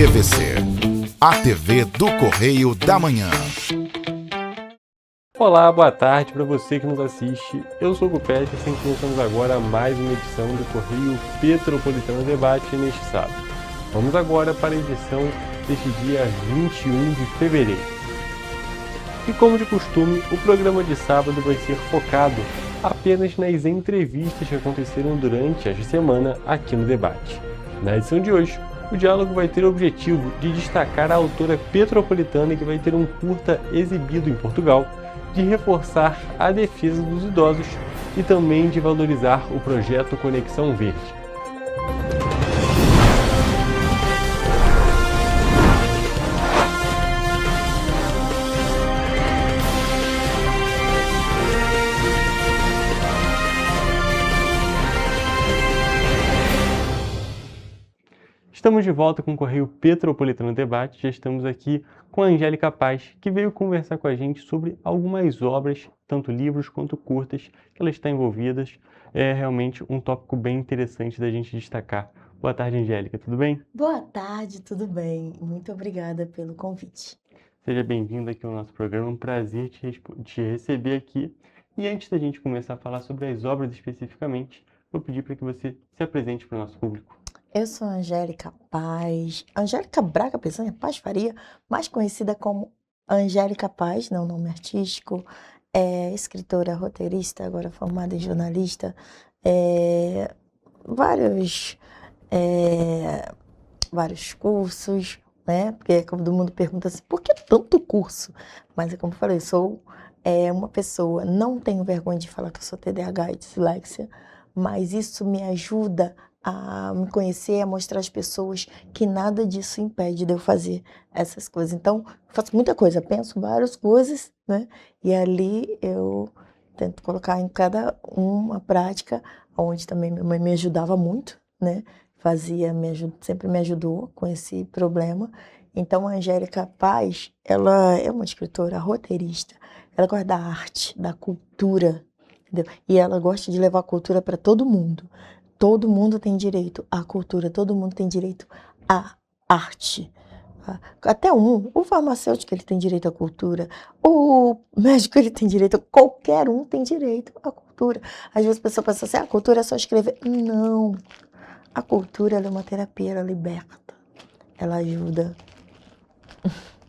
TVC, a TV do Correio da Manhã. Olá, boa tarde para você que nos assiste. Eu sou o Peterson e começamos agora mais uma edição do Correio Petropolitano Debate neste sábado. Vamos agora para a edição deste dia 21 de fevereiro. E como de costume, o programa de sábado vai ser focado apenas nas entrevistas que aconteceram durante esta semana aqui no debate. Na edição de hoje, o diálogo vai ter o objetivo de destacar a autora petropolitana que vai ter um curta exibido em Portugal, de reforçar a defesa dos idosos e também de valorizar o projeto Conexão Verde. Estamos de volta com o Correio Petropolitano Debate. Já estamos aqui com a Angélica Paz, que veio conversar com a gente sobre algumas obras, tanto livros quanto curtas, que ela está envolvida. É realmente um tópico bem interessante da gente destacar. Boa tarde, Angélica, tudo bem? Boa tarde, tudo bem? Muito obrigada pelo convite. Seja bem-vinda aqui ao nosso programa, um prazer te receber aqui. E antes da gente começar a falar sobre as obras especificamente, vou pedir para que você se apresente para o nosso público. Eu sou a Angélica Paz, Angélica Braga Peçanha Paz Faria, mais conhecida como Angélica Paz, não nome artístico, escritora, roteirista, agora formada em jornalista, vários cursos, né? Porque todo mundo pergunta assim, por que tanto curso? Mas como eu falei, sou uma pessoa, não tenho vergonha de falar que eu sou TDAH e dislexia, mas isso me ajuda a me conhecer, a mostrar às pessoas que nada disso impede de eu fazer essas coisas. Então, eu faço muita coisa, penso várias coisas, né? E ali eu tento colocar em cada uma prática, onde também minha mãe me ajudava muito, né? Sempre me ajudou com esse problema. Então, a Angélica Paz, ela é uma escritora roteirista, ela gosta da arte, da cultura, entendeu? E ela gosta de levar a cultura para todo mundo. Todo mundo tem direito à cultura, todo mundo tem direito à arte. Até o farmacêutico ele tem direito à cultura, o médico ele tem direito, qualquer um tem direito à cultura. Às vezes a pessoa pensa assim, a cultura é só escrever. Não, a cultura ela é uma terapia, ela liberta, ela ajuda.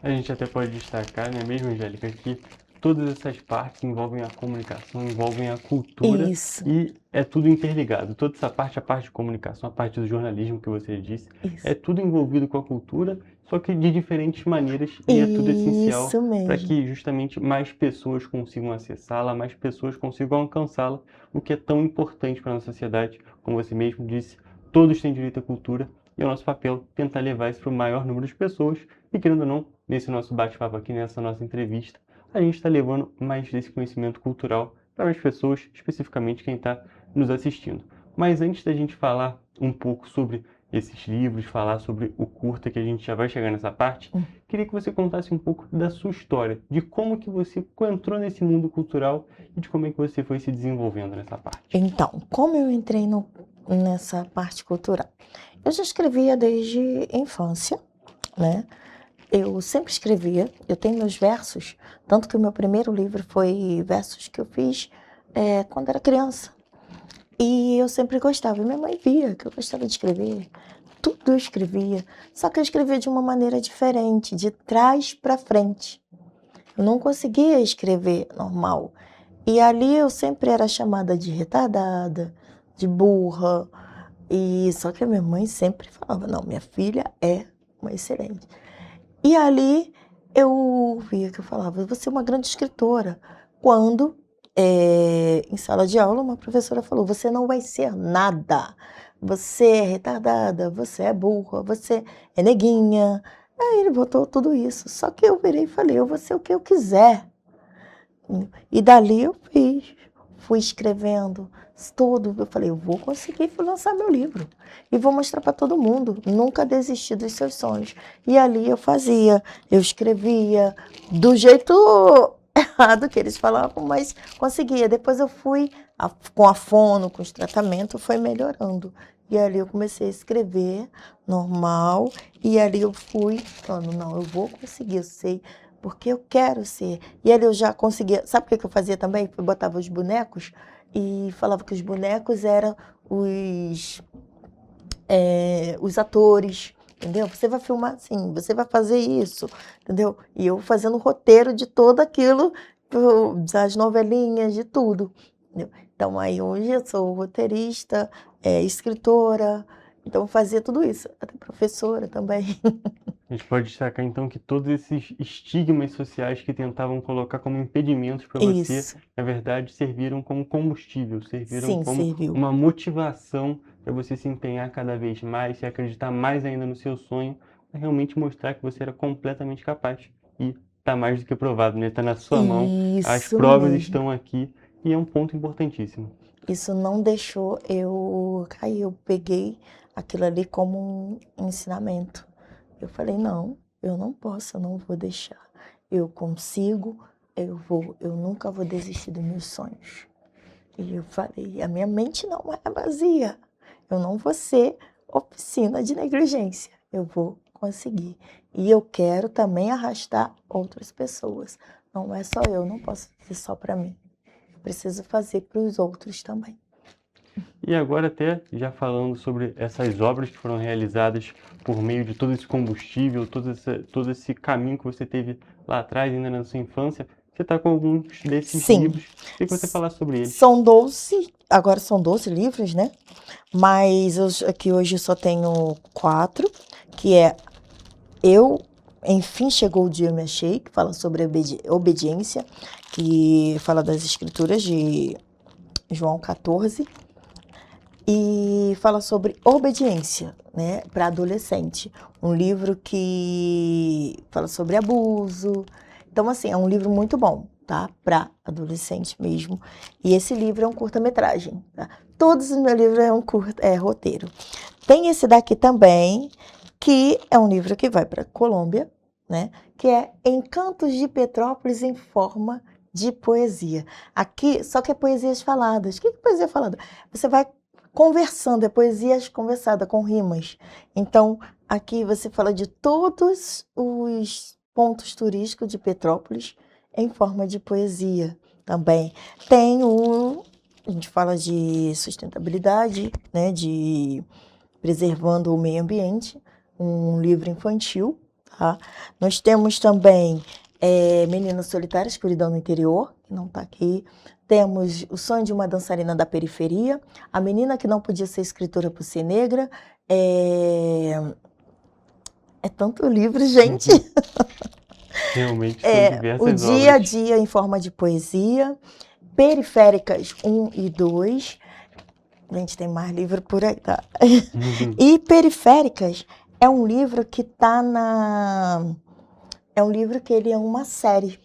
A gente até pode destacar, né, mesmo, Angélica, que todas essas partes envolvem a comunicação, envolvem a cultura. Isso. E é tudo interligado. Toda essa parte, a parte de comunicação, a parte do jornalismo que você disse, Isso. é tudo envolvido com a cultura, só que de diferentes maneiras e é tudo essencial para que justamente mais pessoas consigam acessá-la, mais pessoas consigam alcançá-la, o que é tão importante para a nossa sociedade. Como você mesmo disse, todos têm direito à cultura e é o nosso papel tentar levar isso para o maior número de pessoas e, querendo ou não, nesse nosso bate-papo aqui, nessa nossa entrevista, a gente está levando mais desse conhecimento cultural para as pessoas, especificamente quem está nos assistindo. Mas antes da gente falar um pouco sobre esses livros, falar sobre o curta, que a gente já vai chegar nessa parte, queria que você contasse um pouco da sua história, de como que você entrou nesse mundo cultural e de como é que você foi se desenvolvendo nessa parte. Então, como eu entrei nessa parte cultural? Eu já escrevia desde a infância, né? Eu sempre escrevia, eu tenho meus versos, tanto que o meu primeiro livro foi versos que eu fiz quando era criança. E eu sempre gostava, e minha mãe via que eu gostava de escrever, tudo eu escrevia, só que eu escrevia de uma maneira diferente, de trás para frente. Eu não conseguia escrever normal. E ali eu sempre era chamada de retardada, de burra, e só que a minha mãe sempre falava, não, minha filha é uma excelente. E ali eu via que eu falava, você é uma grande escritora. Quando, em sala de aula, uma professora falou, você não vai ser nada. Você é retardada, você é burra, você é neguinha. Aí ele botou tudo isso. Só que eu virei e falei, eu vou ser o que eu quiser. E dali eu fui escrevendo tudo. Eu falei, eu vou conseguir lançar meu livro. E vou mostrar para todo mundo. Nunca desisti dos seus sonhos. E ali eu escrevia do jeito errado que eles falavam, mas conseguia. Depois eu fui com a fono, com os tratamentos, foi melhorando. E ali eu comecei a escrever, normal, e ali eu fui falando, não, eu vou conseguir, eu sei, porque eu quero ser. E ali eu já conseguia, sabe o que eu fazia também? Eu botava os bonecos e falava que os bonecos eram os atores, entendeu? Você vai filmar assim, você vai fazer isso, entendeu? E eu fazendo o roteiro de tudo aquilo, das novelinhas, de tudo, entendeu? Então, aí hoje eu sou roteirista, escritora, então fazia tudo isso, até professora também. A gente pode destacar então que todos esses estigmas sociais que tentavam colocar como impedimentos para você, Isso, na verdade, serviram como combustível, serviram sim, como serviu. uma motivação para você se empenhar cada vez mais, se acreditar mais ainda no seu sonho, para realmente mostrar que você era completamente capaz. E está mais do que provado, né? Está na sua mão, as Isso provas mesmo. estão aqui e é um ponto importantíssimo. Isso não deixou eu cair, eu peguei aquilo ali como um ensinamento. Eu falei, não, eu não posso, eu não vou deixar. Eu consigo, eu nunca vou desistir dos meus sonhos. E eu falei, a minha mente não é vazia. Eu não vou ser oficina de negligência. Eu vou conseguir. E eu quero também arrastar outras pessoas. Não é só eu, não posso fazer só para mim. Eu preciso fazer para os outros também. E agora até já falando sobre essas obras que foram realizadas por meio de todo esse combustível, todo esse caminho que você teve lá atrás, ainda na sua infância, você está com alguns desses Sim. livros. Queria que você falasse sobre eles. Agora são 12 livros, né? Mas aqui hoje eu só tenho 4, que é Enfim Chegou o Dia Eu Me Achei, que fala sobre obediência, que fala das escrituras de João 14, e fala sobre obediência, né, para adolescente. Um livro que fala sobre abuso. Então, assim, é um livro muito bom, tá? Para adolescente mesmo. E esse livro é um curta-metragem, tá? Todos os meus livros é roteiro. Tem esse daqui também, que é um livro que vai para Colômbia, né? Que é Encantos de Petrópolis em forma de poesia. Aqui, só que é poesias faladas. O que é poesia falada? Você vai conversando, é poesia conversada, com rimas. Então, aqui você fala de todos os pontos turísticos de Petrópolis em forma de poesia também. A gente fala de sustentabilidade, né, de preservando o meio ambiente, um livro infantil, tá? Nós temos também Meninas Solitárias, Escuridão no Interior, que não está aqui. Temos O Sonho de uma Dançarina da Periferia, A Menina que Não Podia Ser Escritora por Ser Negra. É tanto livro, gente. Realmente são diversas O Dia a obras. Dia em forma de poesia, Periféricas 1 e 2. Gente, tem mais livro por aí, tá? E Periféricas é um livro que tá na... É um livro que ele é uma série.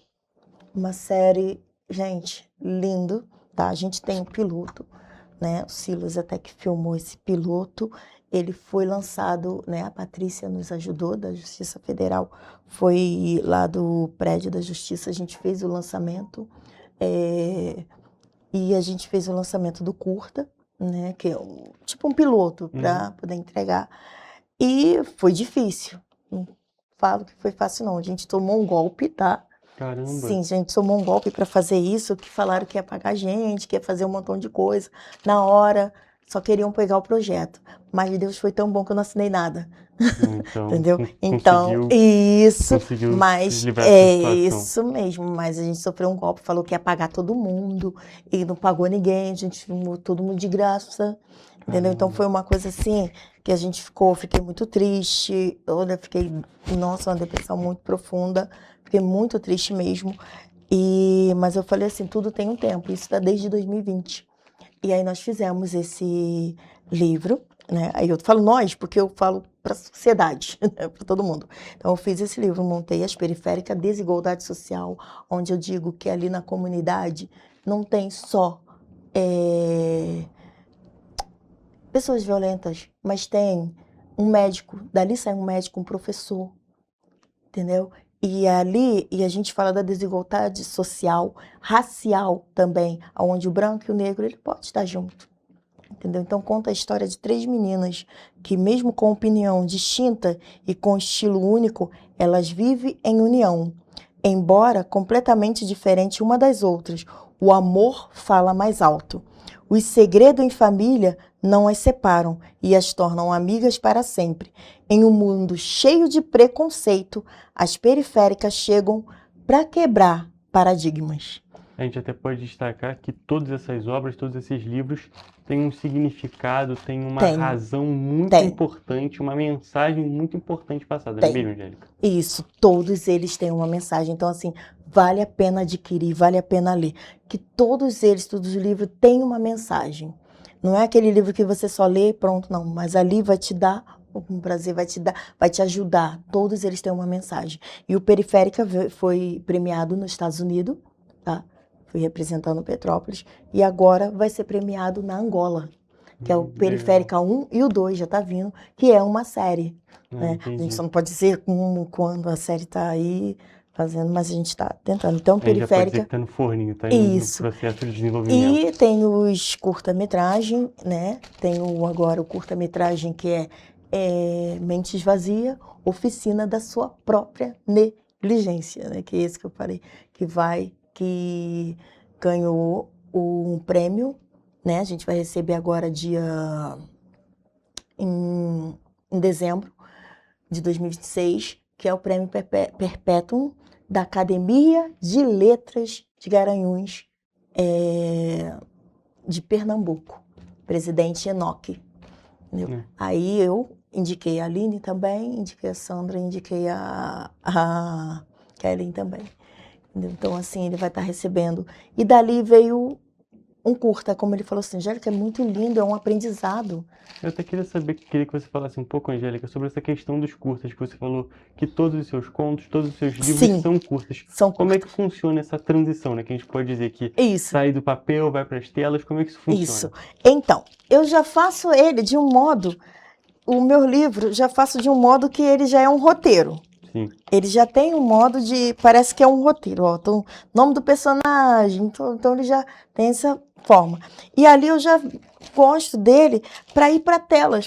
Uma série, gente, lindo, tá? A gente tem um piloto, né? O Silas até que filmou esse piloto. Ele foi lançado, né? A Patrícia nos ajudou, da Justiça Federal. Foi lá do prédio da Justiça, a gente fez o lançamento. E a gente fez o lançamento do curta, né? Que é tipo um piloto para poder entregar. E foi difícil. Não falo que foi fácil, não. A gente tomou um golpe, tá? Caramba. Sim, a gente tomou um golpe para fazer isso, que falaram que ia pagar a gente, que ia fazer um montão de coisa. Na hora, só queriam pegar o projeto. Mas Deus foi tão bom que eu não assinei nada. Então, entendeu? Então, conseguiu mas se livrar dessa situação. isso mesmo. Mas a gente sofreu um golpe, falou que ia pagar todo mundo e não pagou ninguém. A gente filmou todo mundo de graça, entendeu? Então foi uma coisa assim que a gente fiquei muito triste. Nossa, uma depressão muito profunda. Fiquei muito triste mesmo. Mas eu falei assim, tudo tem um tempo. Isso está desde 2020. E aí nós fizemos esse livro, né? Aí eu falo nós, porque eu falo para a sociedade, né? Para todo mundo. Então eu fiz esse livro, montei As Periféricas, Desigualdade Social, onde eu digo que ali na comunidade não tem só pessoas violentas, mas tem um médico, dali sai um médico, um professor, entendeu? E a gente fala da desigualdade social, racial também, onde o branco e o negro ele pode estar junto. entendeu? Então conta a história de 3 meninas que mesmo com opinião distinta e com estilo único, elas vivem em união. Embora completamente diferente uma das outras, o amor fala mais alto. Os segredos em família não as separam e as tornam amigas para sempre. Em um mundo cheio de preconceito, as periféricas chegam para quebrar paradigmas. A gente até pode destacar que todas essas obras, todos esses livros têm um significado, têm uma razão muito importante, uma mensagem muito importante passada, não é mesmo, Angélica? Isso, todos eles têm uma mensagem. Então, assim, vale a pena adquirir, vale a pena ler. Que todos eles, todos os livros, têm uma mensagem. Não é aquele livro que você só lê e pronto, não. Mas ali vai te dar um prazer, vai te ajudar. Todos eles têm uma mensagem. E o Periférica foi premiado nos Estados Unidos, tá? Fui representando Petrópolis, e agora vai ser premiado na Angola, que é o Periférica 1 e o 2, já tá vindo, que é uma série. Né? A gente só não pode dizer quando a série tá aí fazendo, mas a gente tá tentando. Então, Periférica... Já pode dizer que tá no forninho, tá em processo de desenvolvimento. E tem os curta-metragem, né? Tem agora o curta-metragem que é Mente Vazia, Oficina da Sua Própria Negligência, né? Que é esse que eu falei, que ganhou um prêmio, né? A gente vai receber agora em dezembro de 2026, que é o prêmio Perpétuum da Academia de Letras de Garanhuns, de Pernambuco, presidente Enoque. Aí eu indiquei a Aline também, indiquei a Sandra, indiquei a Kellen também. Então, assim, ele vai estar recebendo. E dali veio um curta, como ele falou assim, Angélica, é muito lindo, é um aprendizado. Eu até queria que você falasse um pouco, Angélica, sobre essa questão dos curtas, que você falou que todos os seus contos, todos os seus livros são curtas. Como é que funciona essa transição, né? Que a gente pode dizer que sai do papel, vai para as telas, como é que isso funciona? Isso. Então, eu já faço ele de um modo, o meu livro já faço de um modo que ele já é um roteiro. Sim. Ele já tem um modo de... Parece que é um roteiro. Ó, então, nome do personagem. Então, ele já tem essa forma. E ali eu já gosto dele para ir para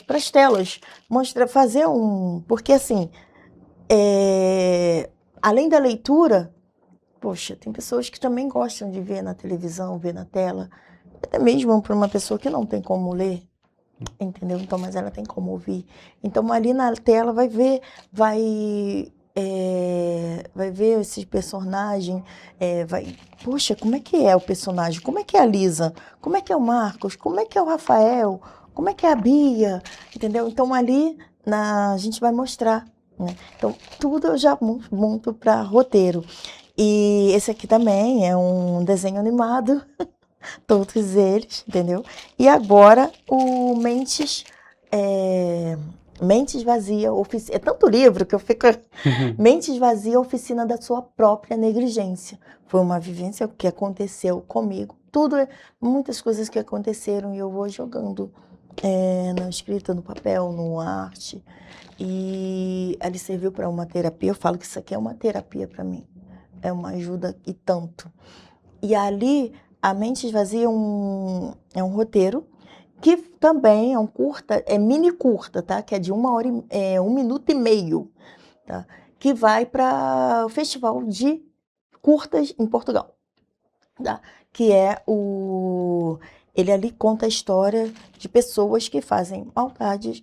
as telas. Fazer um... Porque, assim, além da leitura, poxa, tem pessoas que também gostam de ver na televisão, ver na tela. Até mesmo para uma pessoa que não tem como ler. Entendeu? Então, mas ela tem como ouvir. Então, ali na tela vai ver esse personagem, poxa, como é que é o personagem? Como é que é a Lisa? Como é que é o Marcos? Como é que é o Rafael? Como é que é a Bia? Entendeu? Então, ali a gente vai mostrar, né? Então, tudo eu já monto para roteiro. E esse aqui também é um desenho animado. Todos eles, entendeu? E agora o Mentes Vazia, é tanto livro que eu fico... Mentes Vazia, Oficina da Sua Própria Negligência. Foi uma vivência que aconteceu comigo. Muitas coisas que aconteceram e eu vou jogando na escrita, no papel, no arte. E ali serviu para uma terapia. Eu falo que isso aqui é uma terapia para mim. É uma ajuda e tanto. E ali... A Mente Vazia é um roteiro, que também é um curta, é mini curta, tá? Que é de 1 minuto e meio, tá? Que vai para o Festival de Curtas em Portugal, tá? Que é ele ali conta a história de pessoas que fazem maldades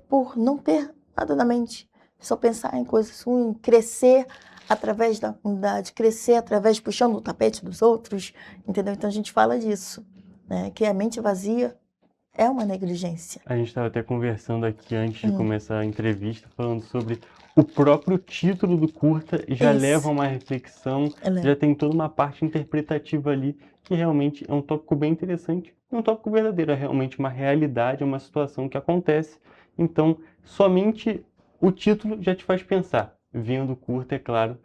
por não ter nada na mente, só pensar em coisas ruins, crescer através da comunidade, crescer através puxando o tapete dos outros, entendeu? Então a gente fala disso, né? Que a mente vazia é uma negligência. A gente estava até conversando aqui antes de começar a entrevista, falando sobre o próprio título do curta, já leva a uma reflexão, já tem toda uma parte interpretativa ali, que realmente é um tópico bem interessante, um tópico verdadeiro, é realmente uma realidade, é uma situação que acontece. Então, somente o título já te faz pensar. Vendo o curta, é claro,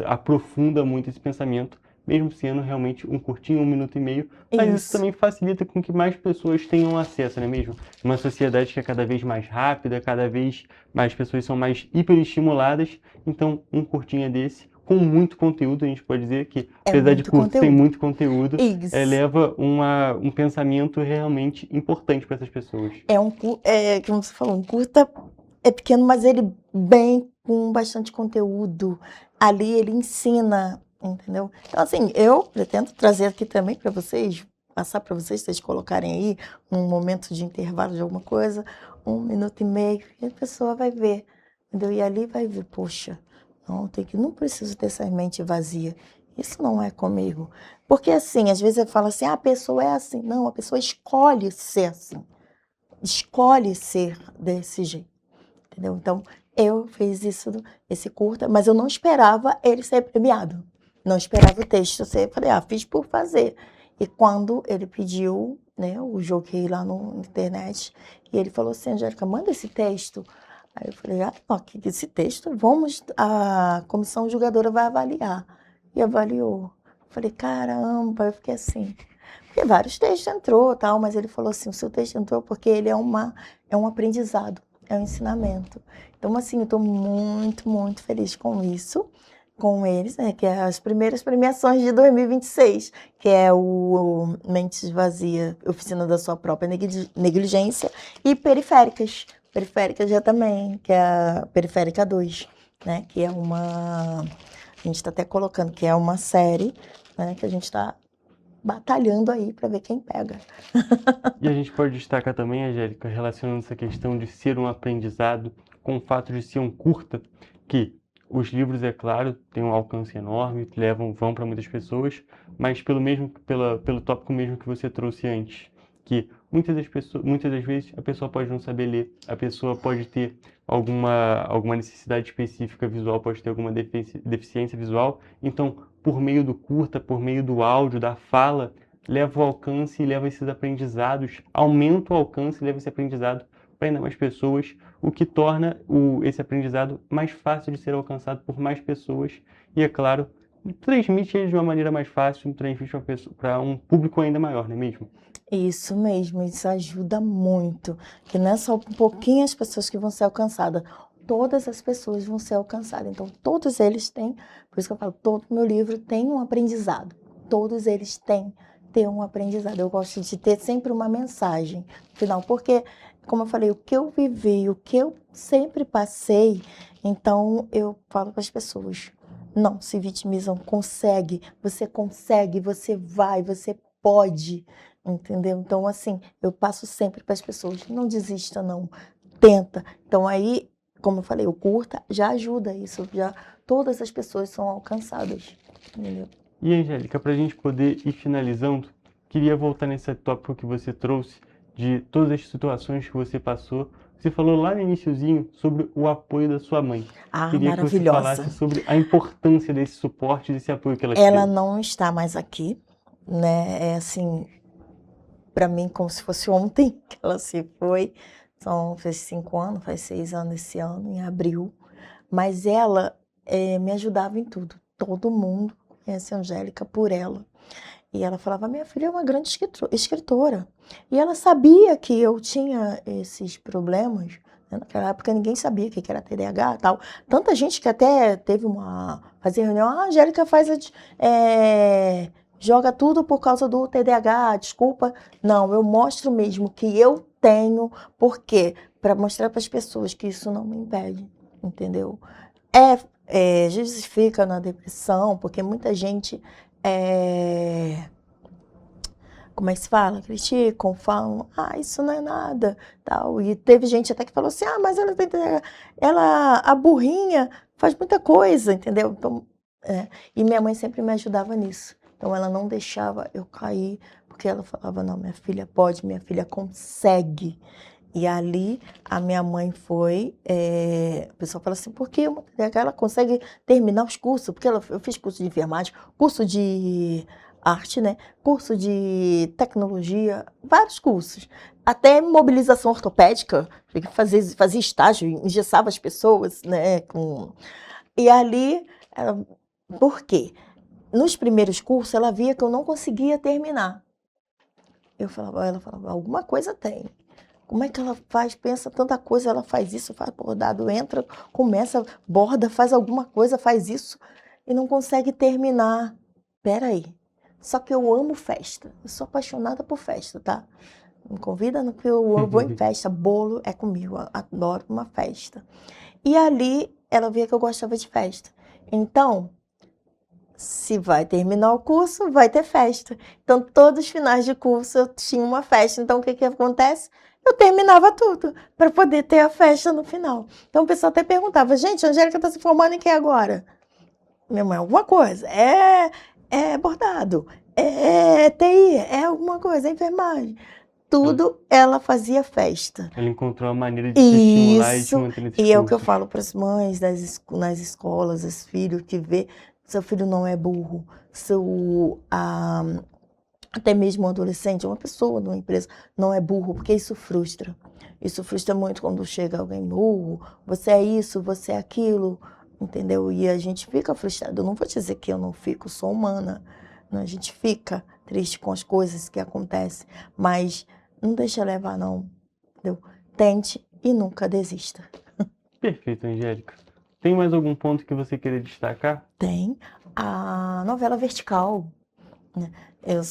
aprofunda muito esse pensamento, mesmo sendo realmente um curtinho, 1 minuto e meio, mas isso também facilita com que mais pessoas tenham acesso, não é mesmo? Uma sociedade que é cada vez mais rápida, cada vez mais pessoas são mais hiperestimuladas, então um curtinho desse, com muito conteúdo, a gente pode dizer que, apesar de curto, tem muito conteúdo, leva um pensamento realmente importante para essas pessoas. Como você falou, um curta é pequeno, mas ele bem com bastante conteúdo. Ali ele ensina, entendeu? Então, assim, eu pretendo trazer aqui também para vocês, passar para vocês colocarem aí um momento de intervalo de alguma coisa, 1 minuto e meio, e a pessoa vai ver, entendeu? E ali vai ver, poxa, não preciso ter essa mente vazia. Isso não é comigo. Porque, assim, às vezes eu falo assim, a pessoa é assim. Não, a pessoa escolhe ser assim. Escolhe ser desse jeito, entendeu? Então, eu fiz esse curta, mas eu não esperava ele ser premiado. Não esperava o texto. Eu falei, fiz por fazer. E quando ele pediu, né, eu joguei lá na internet, e ele falou assim, Angélica, manda esse texto. Aí eu falei, que esse texto, a comissão julgadora vai avaliar. E avaliou. Eu falei, caramba, eu fiquei assim. Porque vários textos entrou, tal, mas ele falou assim, o seu texto entrou porque ele é um aprendizado, é um ensinamento. Então, assim, eu estou muito, muito feliz com isso, com eles, né, que é as primeiras premiações de 2026, que é o Mentes Vazia, Oficina da Sua Própria Negligência, e Periféricas. Periféricas já também, que é a Periférica 2, né, que é a gente está até colocando, que é uma série, né, que a gente está batalhando aí para ver quem pega. E a gente pode destacar também, Angélica, relacionando essa questão de ser um aprendizado com o fato de ser um curta, que os livros, é claro, têm um alcance enorme, vão para muitas pessoas, mas pelo tópico mesmo que você trouxe antes, que muitas das vezes a pessoa pode não saber ler, a pessoa pode ter alguma necessidade específica visual, pode ter alguma deficiência visual, então, por meio do curta, por meio do áudio, da fala, leva o alcance e leva esses aprendizados, aumenta o alcance e leva esse aprendizado para ainda mais pessoas, o que torna esse aprendizado mais fácil de ser alcançado por mais pessoas e, é claro, transmite ele de uma maneira mais fácil, transmite para um público ainda maior, não é mesmo? Isso mesmo, isso ajuda muito, que não é só pouquinhas pessoas que vão ser alcançadas, todas as pessoas vão ser alcançadas, então todos eles têm, por isso que eu falo, todo meu livro tem um aprendizado, todos eles têm ter um aprendizado, eu gosto de ter sempre uma mensagem no final, porque, como eu falei, o que eu vivi, o que eu sempre passei, então eu falo para as pessoas, não se vitimizam, você vai, você pode, entendeu? Então, assim, eu passo sempre para as pessoas, não desista não, tenta. Então aí, como eu falei, o curta já ajuda isso, já todas as pessoas são alcançadas, entendeu? E, Angélica, para a gente poder ir finalizando, queria voltar nesse tópico que você trouxe, de todas as situações que você passou. Você falou lá no iniciozinho sobre o apoio da sua mãe. Queria maravilhosa. Que você falasse sobre a importância desse suporte, desse apoio que ela te Ela deu. não está mais aqui, né? É assim, para mim como se fosse ontem que ela se foi. Fez 5 anos, faz 6 anos esse ano, em abril. Mas ela me ajudava em tudo. Todo mundo conhece a Angélica por ela. E ela falava, minha filha é uma grande escritora. E ela sabia que eu tinha esses problemas. Né? Naquela época ninguém sabia o que era TDAH e tal. Tanta gente que até teve fazia reunião, a Angélica joga tudo por causa do TDAH, desculpa. Não, eu mostro mesmo que eu tenho. Por quê? Para mostrar para as pessoas que isso não me impede, entendeu? Justifica na depressão, porque muita gente... como é que se fala? Criticam, falam, isso não é nada, tal. E teve gente até que falou assim, mas a burrinha faz muita coisa, entendeu? Então, e minha mãe sempre me ajudava nisso. Então ela não deixava eu cair, porque ela falava, não, minha filha pode, minha filha consegue. E ali a minha mãe foi, o pessoal fala assim, por que ela consegue terminar os cursos? Porque eu fiz curso de enfermagem, curso de arte, né? Curso de tecnologia, vários cursos. Até mobilização ortopédica, fazia estágio, engessava as pessoas, né? E ali, por quê? Nos primeiros cursos, ela via que eu não conseguia terminar. Ela falava, alguma coisa tem. Como é que ela faz? Pensa tanta coisa, ela faz isso, faz bordado, entra, começa, borda, faz alguma coisa, faz isso. e não consegue terminar. Peraí, só que eu amo festa, eu sou apaixonada por festa, tá? Me convida no que eu vou em festa, bolo é comigo, eu adoro uma festa. E ali ela via que eu gostava de festa. Então, se vai terminar o curso, vai ter festa. Então, todos os finais de curso eu tinha uma festa. Então, o que que acontece? Eu terminava tudo para poder ter a festa no final. Então, o pessoal até perguntava, gente, a Angélica está se formando em que agora? Minha mãe, alguma coisa. É bordado, é TI, é alguma coisa, é enfermagem. Tudo ela fazia festa. Ela encontrou a maneira de te estimular e te manter nesses E é o que eu cursos. falo para as mães nas escolas, os filhos que vê, seu filho não é burro, até mesmo um adolescente, uma pessoa numa empresa, não é burro, porque isso frustra. Isso frustra muito quando chega alguém burro, você é isso, você é aquilo, entendeu? E a gente fica frustrado. Eu não vou dizer que eu não fico, sou humana, né? A gente fica triste com as coisas que acontecem, mas não deixa levar não, entendeu? Tente e nunca desista. Perfeito, Angélica. Tem mais algum ponto que você queira destacar? Tem a novela Vertical, né?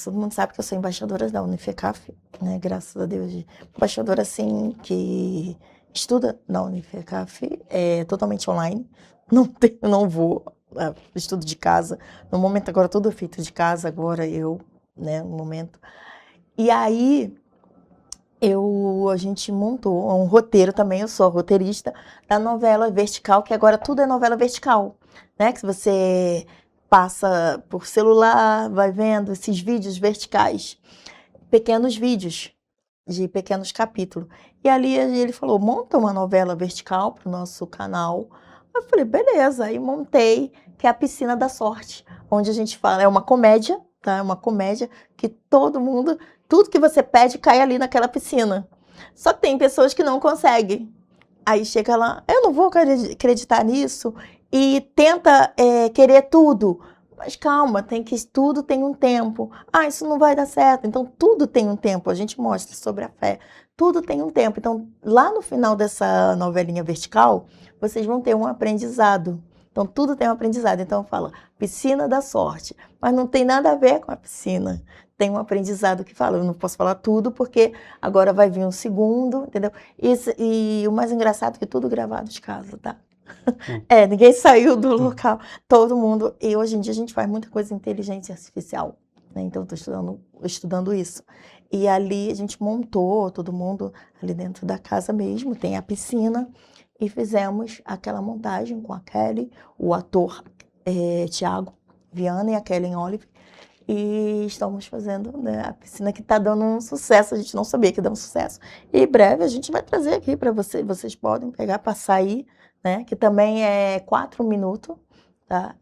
Todo mundo sabe que eu sou embaixadora da Unifecaf, né? Graças a Deus, embaixadora assim que estuda na Unifecaf, é totalmente online, não vou, estudo de casa, no momento agora tudo é feito de casa, agora né, no momento. E aí a gente montou um roteiro também, eu sou roteirista da novela Vertical, que agora tudo é novela vertical, né? Que você passa por celular, vai vendo esses vídeos verticais, pequenos vídeos de pequenos capítulos. E ali ele falou, monta uma novela vertical para o nosso canal. Eu falei, beleza. Aí montei, que é a Piscina da Sorte, onde a gente fala, é uma comédia, tá? É uma comédia que tudo que você pede cai ali naquela piscina. Só que tem pessoas que não conseguem. Aí chega lá, eu não vou acreditar nisso, e tenta querer tudo. Mas calma, tudo tem um tempo. Isso não vai dar certo. Então, tudo tem um tempo. A gente mostra sobre a fé. Tudo tem um tempo. Então, lá no final dessa novelinha vertical, vocês vão ter um aprendizado. Então, tudo tem um aprendizado. Então, fala, Piscina da Sorte. Mas não tem nada a ver com a piscina. Tem um aprendizado que fala, eu não posso falar tudo, porque agora vai vir um segundo, entendeu? E o mais engraçado é que tudo gravado de casa, tá? Ninguém saiu do local, todo mundo. E hoje em dia a gente faz muita coisa em inteligência artificial, né? Então, estou estudando isso. E ali a gente montou todo mundo ali dentro da casa mesmo, tem a piscina, e fizemos aquela montagem com a Kelly, o ator Thiago Viana e a Kelly Olive. E estamos fazendo, né, a piscina que está dando um sucesso, a gente não sabia que ia dar um sucesso. E em breve a gente vai trazer aqui para vocês podem pegar, passar aí, né, que também é 4 minutos, tá?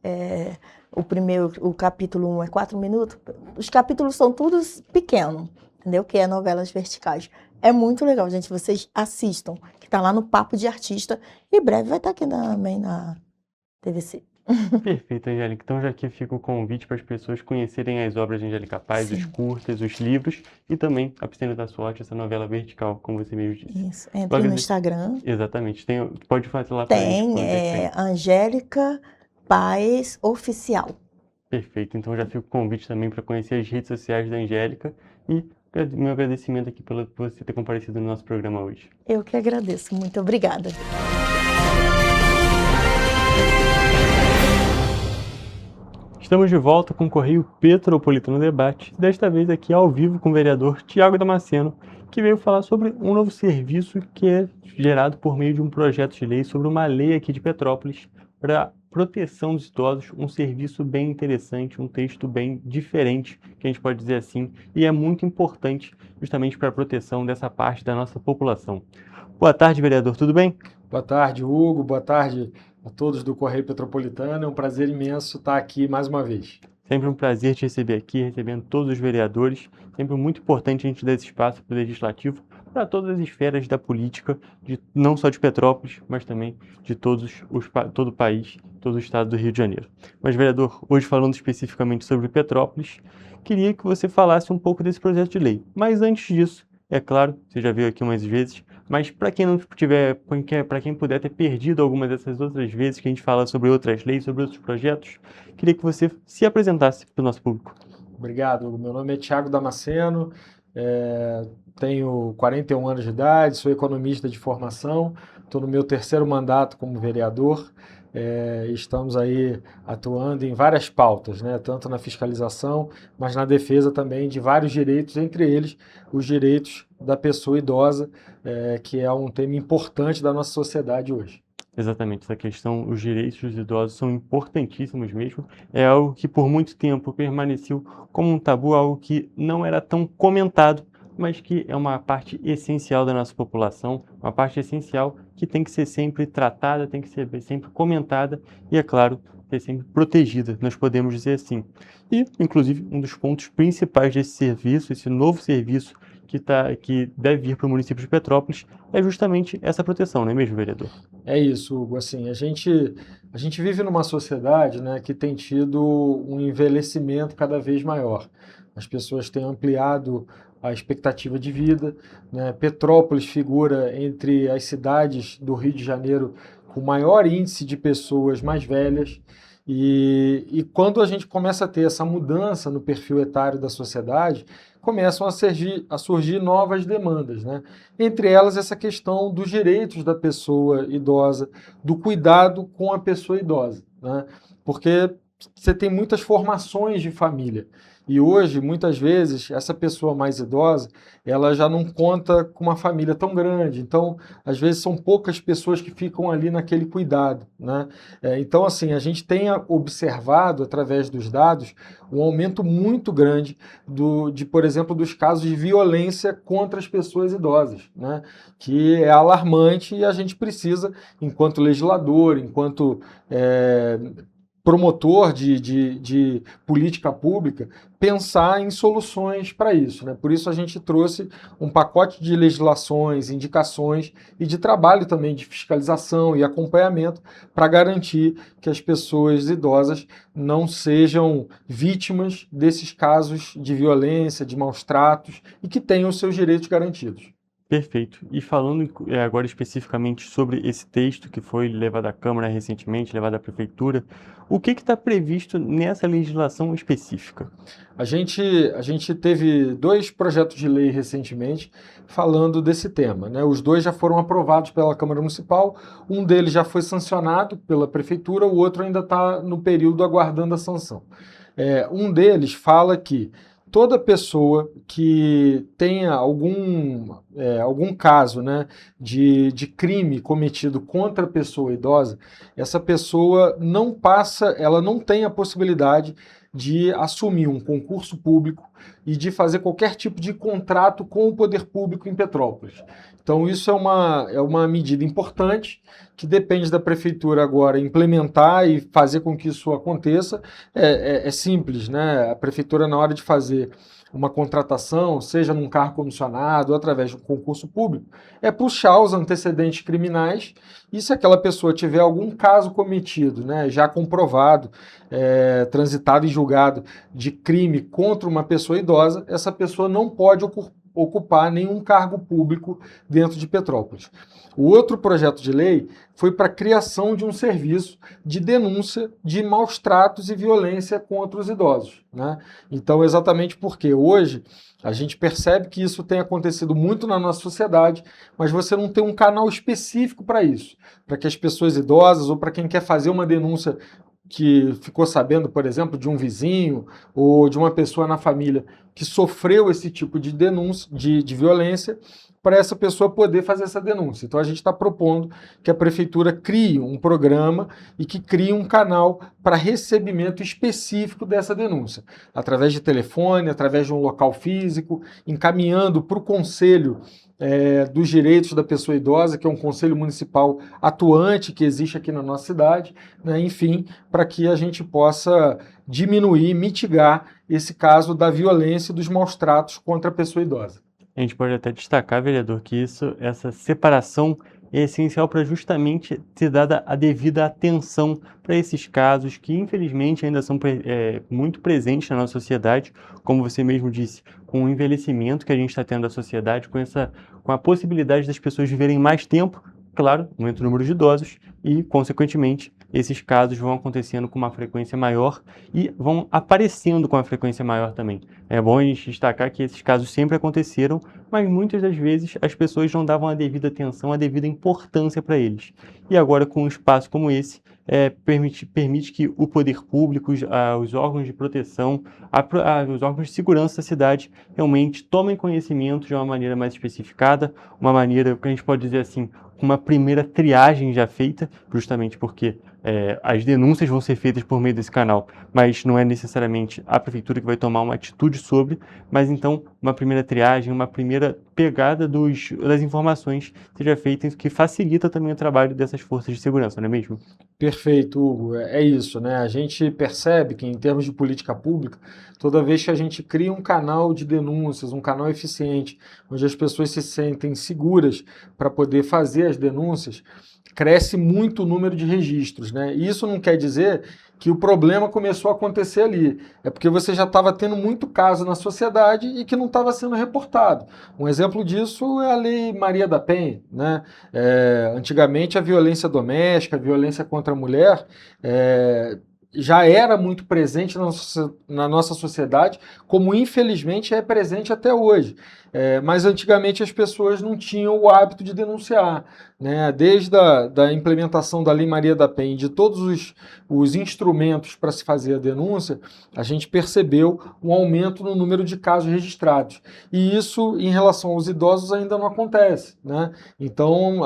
O capítulo 1 é 4 minutos, os capítulos são todos pequenos, entendeu? Que é novelas verticais. É muito legal, gente, vocês assistam, que está lá no Papo de Artista, e em breve vai estar aqui também na TVC. Perfeito, Angélica. Então já aqui fica o convite para as pessoas conhecerem as obras de Angélica Paz, os curtas, os livros e também A Piscina da Sorte, essa novela vertical, como você mesmo disse. Isso, entre no Instagram. Exatamente. Pode fazer lá para a gente. Tem, Angélica Paz Oficial. Perfeito. Então já fica o convite também para conhecer as redes sociais da Angélica e meu agradecimento aqui por você ter comparecido no nosso programa hoje. Eu que agradeço. Muito obrigada. Estamos de volta com o Correio Petropolitano Debate, desta vez aqui ao vivo com o vereador Tiago Damasceno, que veio falar sobre um novo serviço que é gerado por meio de um projeto de lei sobre uma lei aqui de Petrópolis para proteção dos idosos, um serviço bem interessante, um texto bem diferente, que a gente pode dizer assim, e é muito importante justamente para a proteção dessa parte da nossa população. Boa tarde, vereador, tudo bem? Boa tarde, Hugo, boa tarde a todos do Correio Petropolitano, é um prazer imenso estar aqui mais uma vez. Sempre um prazer te receber aqui, recebendo todos os vereadores, sempre muito importante a gente dar esse espaço para o Legislativo, para todas as esferas da política, não só de Petrópolis, mas também de todo o país, todo o estado do Rio de Janeiro. Mas, vereador, hoje falando especificamente sobre Petrópolis, queria que você falasse um pouco desse projeto de lei. Mas antes disso, é claro, você já veio aqui umas vezes, Mas para quem não tiver, para quem puder ter perdido algumas dessas outras vezes que a gente fala sobre outras leis, sobre outros projetos, queria que você se apresentasse para o nosso público. Obrigado. Meu nome é Thiago Damasceno, tenho 41 anos de idade, sou economista de formação, estou no meu 3º mandato como vereador. Estamos aí atuando em várias pautas, né? Tanto na fiscalização, mas na defesa também de vários direitos, entre eles os direitos da pessoa idosa, que é um tema importante da nossa sociedade hoje. Exatamente, essa questão, os direitos dos idosos são importantíssimos mesmo. É algo que por muito tempo permaneceu como um tabu, algo que não era tão comentado, mas que é uma parte essencial da nossa população, uma parte essencial que tem que ser sempre tratada, tem que ser sempre comentada e, é claro, ser sempre protegida, nós podemos dizer assim. E, inclusive, um dos pontos principais desse serviço, esse novo serviço que deve vir para o município de Petrópolis, é justamente essa proteção, não é mesmo, vereador? É isso, Hugo. Assim, a gente vive numa sociedade, né, que tem tido um envelhecimento cada vez maior. As pessoas têm ampliado a expectativa de vida, né? Petrópolis figura entre as cidades do Rio de Janeiro com maior índice de pessoas mais velhas. E quando a gente começa a ter essa mudança no perfil etário da sociedade, começam a surgir novas demandas, né? Entre elas essa questão dos direitos da pessoa idosa, do cuidado com a pessoa idosa, né? Porque você tem muitas formações de família. E hoje, muitas vezes, essa pessoa mais idosa, ela já não conta com uma família tão grande. Então, às vezes, são poucas pessoas que ficam ali naquele cuidado, né? Então, assim, a gente tem observado, através dos dados, um aumento muito grande por exemplo, dos casos de violência contra as pessoas idosas, né? Que é alarmante e a gente precisa, enquanto legislador, enquanto promotor de política pública, pensar em soluções para isso, né? Por isso a gente trouxe um pacote de legislações, indicações e de trabalho também de fiscalização e acompanhamento para garantir que as pessoas idosas não sejam vítimas desses casos de violência, de maus tratos e que tenham os seus direitos garantidos. Perfeito. E falando agora especificamente sobre esse texto que foi levado à Câmara recentemente, levado à Prefeitura, o que está previsto nessa legislação específica? A gente teve 2 projetos de lei recentemente falando desse tema, né? Os 2 já foram aprovados pela Câmara Municipal, um deles já foi sancionado pela Prefeitura, o outro ainda está no período aguardando a sanção. Um deles fala que toda pessoa que tenha algum caso, né, de crime cometido contra a pessoa idosa, essa pessoa ela não tem a possibilidade de assumir um concurso público e de fazer qualquer tipo de contrato com o poder público em Petrópolis. Então isso é uma medida importante que depende da prefeitura agora implementar e fazer com que isso aconteça. É simples, né? A prefeitura, na hora de fazer uma contratação, seja num cargo comissionado ou através de um concurso público, é puxar os antecedentes criminais e se aquela pessoa tiver algum caso cometido, né, já comprovado, transitado e julgado de crime contra uma pessoa idosa, essa pessoa não pode ocupar nenhum cargo público dentro de Petrópolis. O outro projeto de lei foi para a criação de um serviço de denúncia de maus tratos e violência contra os idosos, né? Então, exatamente porque hoje a gente percebe que isso tem acontecido muito na nossa sociedade, mas você não tem um canal específico para isso, para que as pessoas idosas ou para quem quer fazer uma denúncia que ficou sabendo, por exemplo, de um vizinho ou de uma pessoa na família que sofreu esse tipo de denúncia, de violência, para essa pessoa poder fazer essa denúncia. Então a gente está propondo que a prefeitura crie um programa e que crie um canal para recebimento específico dessa denúncia, através de telefone, através de um local físico, encaminhando para o conselho dos direitos da pessoa idosa, que é um conselho municipal atuante que existe aqui na nossa cidade, né? Enfim, para que a gente possa diminuir, mitigar esse caso da violência e dos maus tratos contra a pessoa idosa. A gente pode até destacar, vereador, que essa separação é essencial para justamente ser dada a devida atenção para esses casos que, infelizmente, ainda são muito presentes na nossa sociedade, como você mesmo disse, com o envelhecimento que a gente está tendo da sociedade, com a possibilidade das pessoas viverem mais tempo, claro, aumenta o número de idosos e, consequentemente, esses casos vão acontecendo com uma frequência maior e vão aparecendo com uma frequência maior também. É bom a gente destacar que esses casos sempre aconteceram, mas muitas das vezes as pessoas não davam a devida atenção, a devida importância para eles. E agora, com um espaço como esse, permite que o poder público, os órgãos de proteção, os órgãos de segurança da cidade realmente tomem conhecimento de uma maneira mais especificada, uma maneira que a gente pode dizer assim, com uma primeira triagem já feita, justamente porque as denúncias vão ser feitas por meio desse canal, mas não é necessariamente a prefeitura que vai tomar uma atitude sobre, mas então uma primeira triagem, uma primeira pegada das informações seja feita, que facilita também o trabalho dessas forças de segurança, não é mesmo? Perfeito, Hugo. É isso, né? A gente percebe que, em termos de política pública, toda vez que a gente cria um canal de denúncias, um canal eficiente, onde as pessoas se sentem seguras para poder fazer as denúncias, cresce muito o número de registros, né? E isso não quer dizer que o problema começou a acontecer ali. É porque você já estava tendo muito caso na sociedade e que não estava sendo reportado. Um exemplo disso é a Lei Maria da Penha, né? Antigamente a violência doméstica, a violência contra a mulher, já era muito presente na nossa sociedade, como infelizmente é presente até hoje. Mas antigamente as pessoas não tinham o hábito de denunciar, né? Desde da implementação da Lei Maria da Penha e de todos os instrumentos para se fazer a denúncia, a gente percebeu um aumento no número de casos registrados. E isso, em relação aos idosos, ainda não acontece, né? Então,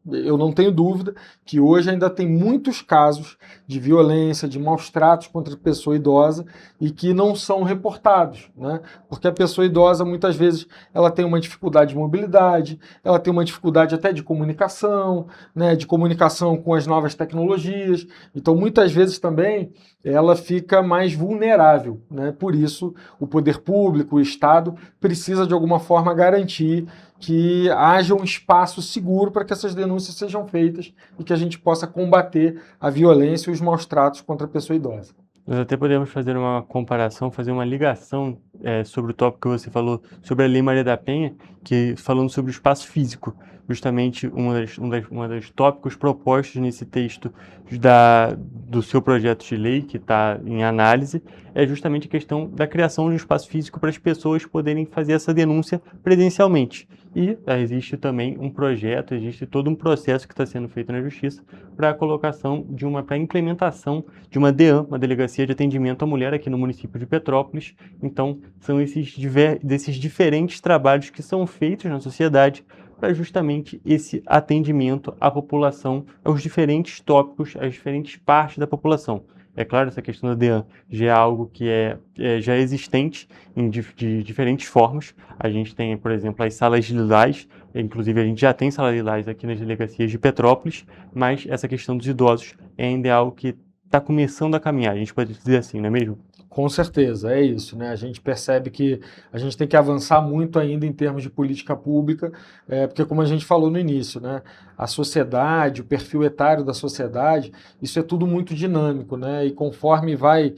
eu não tenho dúvida que hoje ainda tem muitos casos de violência, de maus tratos contra a pessoa idosa e que não são reportados, né? Porque a pessoa idosa, muitas vezes, ela tem uma dificuldade de mobilidade, ela tem uma dificuldade até de comunicação, né? De comunicação com as novas tecnologias. Então, muitas vezes também, ela fica mais vulnerável, né? Por isso, o poder público, o Estado, precisa, de alguma forma, garantir que haja um espaço seguro para que essas denúncias sejam feitas e que a gente possa combater a violência e os maus tratos contra a pessoa idosa. Nós até podemos fazer uma comparação, fazer uma ligação sobre o tópico que você falou sobre a Lei Maria da Penha, que falando sobre o espaço físico, justamente um dos tópicos propostos nesse texto do seu projeto de lei, que está em análise, é justamente a questão da criação de um espaço físico para as pessoas poderem fazer essa denúncia presencialmente. E existe também um projeto, existe todo um processo que está sendo feito na Justiça para a colocação para a implementação de uma DEAM, uma Delegacia de Atendimento à Mulher aqui no município de Petrópolis. Então, são desses diferentes trabalhos que são feitos na sociedade para justamente esse atendimento à população, aos diferentes tópicos, às diferentes partes da população. É claro, essa questão da DEAN já é algo que já é existente de diferentes formas. A gente tem, por exemplo, as salas lilás, inclusive a gente já tem sala lilás aqui nas delegacias de Petrópolis, mas essa questão dos idosos ainda é algo que está começando a caminhar, a gente pode dizer assim, não é mesmo? Com certeza, é isso, né? A gente percebe que a gente tem que avançar muito ainda em termos de política pública, porque como a gente falou no início, né? A sociedade, o perfil etário da sociedade, isso é tudo muito dinâmico, né? E conforme vai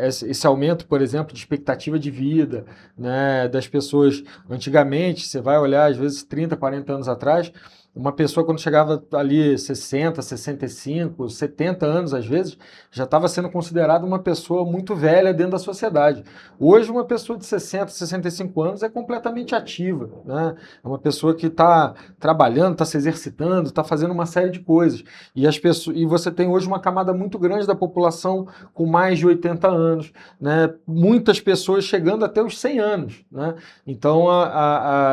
esse aumento, por exemplo, de expectativa de vida, né? Das pessoas, antigamente, você vai olhar às vezes 30, 40 anos atrás, uma pessoa quando chegava ali 60, 65, 70 anos às vezes, já estava sendo considerada uma pessoa muito velha dentro da sociedade. Hoje uma pessoa de 60, 65 anos é completamente ativa, né? É uma pessoa que está trabalhando, está se exercitando, está fazendo uma série de coisas. E você tem hoje uma camada muito grande da população com mais de 80 anos, né? Muitas pessoas chegando até os 100 anos, né? Então,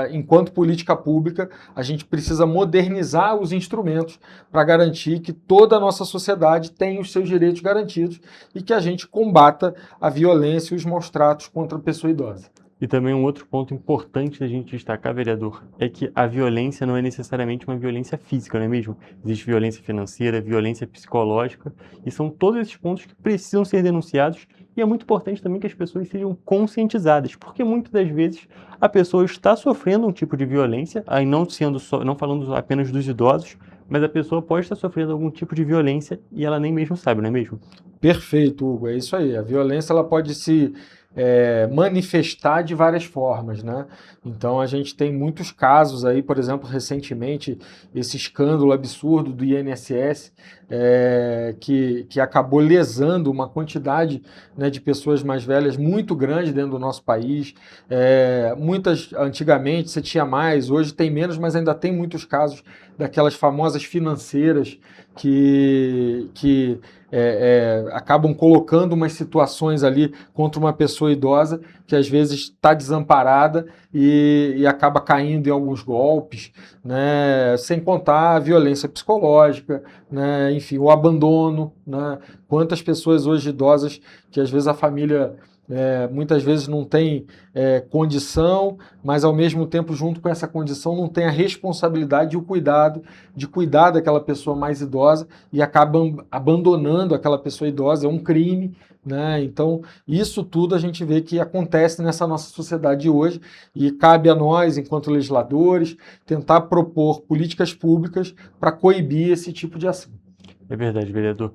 enquanto política pública, a gente precisa modernizar os instrumentos para garantir que toda a nossa sociedade tenha os seus direitos garantidos e que a gente combata a violência e os maus tratos contra a pessoa idosa. E também um outro ponto importante da gente destacar, vereador, é que a violência não é necessariamente uma violência física, não é mesmo? Existe violência financeira, violência psicológica, e são todos esses pontos que precisam ser denunciados, e é muito importante também que as pessoas sejam conscientizadas, porque muitas das vezes a pessoa está sofrendo um tipo de violência, aí não falando apenas dos idosos, mas a pessoa pode estar sofrendo algum tipo de violência e ela nem mesmo sabe, não é mesmo? Perfeito, Hugo, é isso aí. A violência ela pode se manifestar de várias formas, né? Então a gente tem muitos casos aí, por exemplo, recentemente, esse escândalo absurdo do INSS, que acabou lesando uma quantidade, né, de pessoas mais velhas muito grande dentro do nosso país. Antigamente você tinha mais, hoje tem menos, mas ainda tem muitos casos daquelas famosas financeiras que acabam colocando umas situações ali contra uma pessoa idosa que às vezes está desamparada e acaba caindo em alguns golpes, né? Sem contar a violência psicológica, né? Enfim, o abandono, né? Quantas pessoas hoje idosas que às vezes a família muitas vezes não tem condição, mas ao mesmo tempo, junto com essa condição, não tem a responsabilidade e o cuidado de cuidar daquela pessoa mais idosa e acabam abandonando aquela pessoa idosa. É um crime, né? Então, isso tudo a gente vê que acontece nessa nossa sociedade hoje e cabe a nós, enquanto legisladores, tentar propor políticas públicas para coibir esse tipo de ação. É verdade, vereador.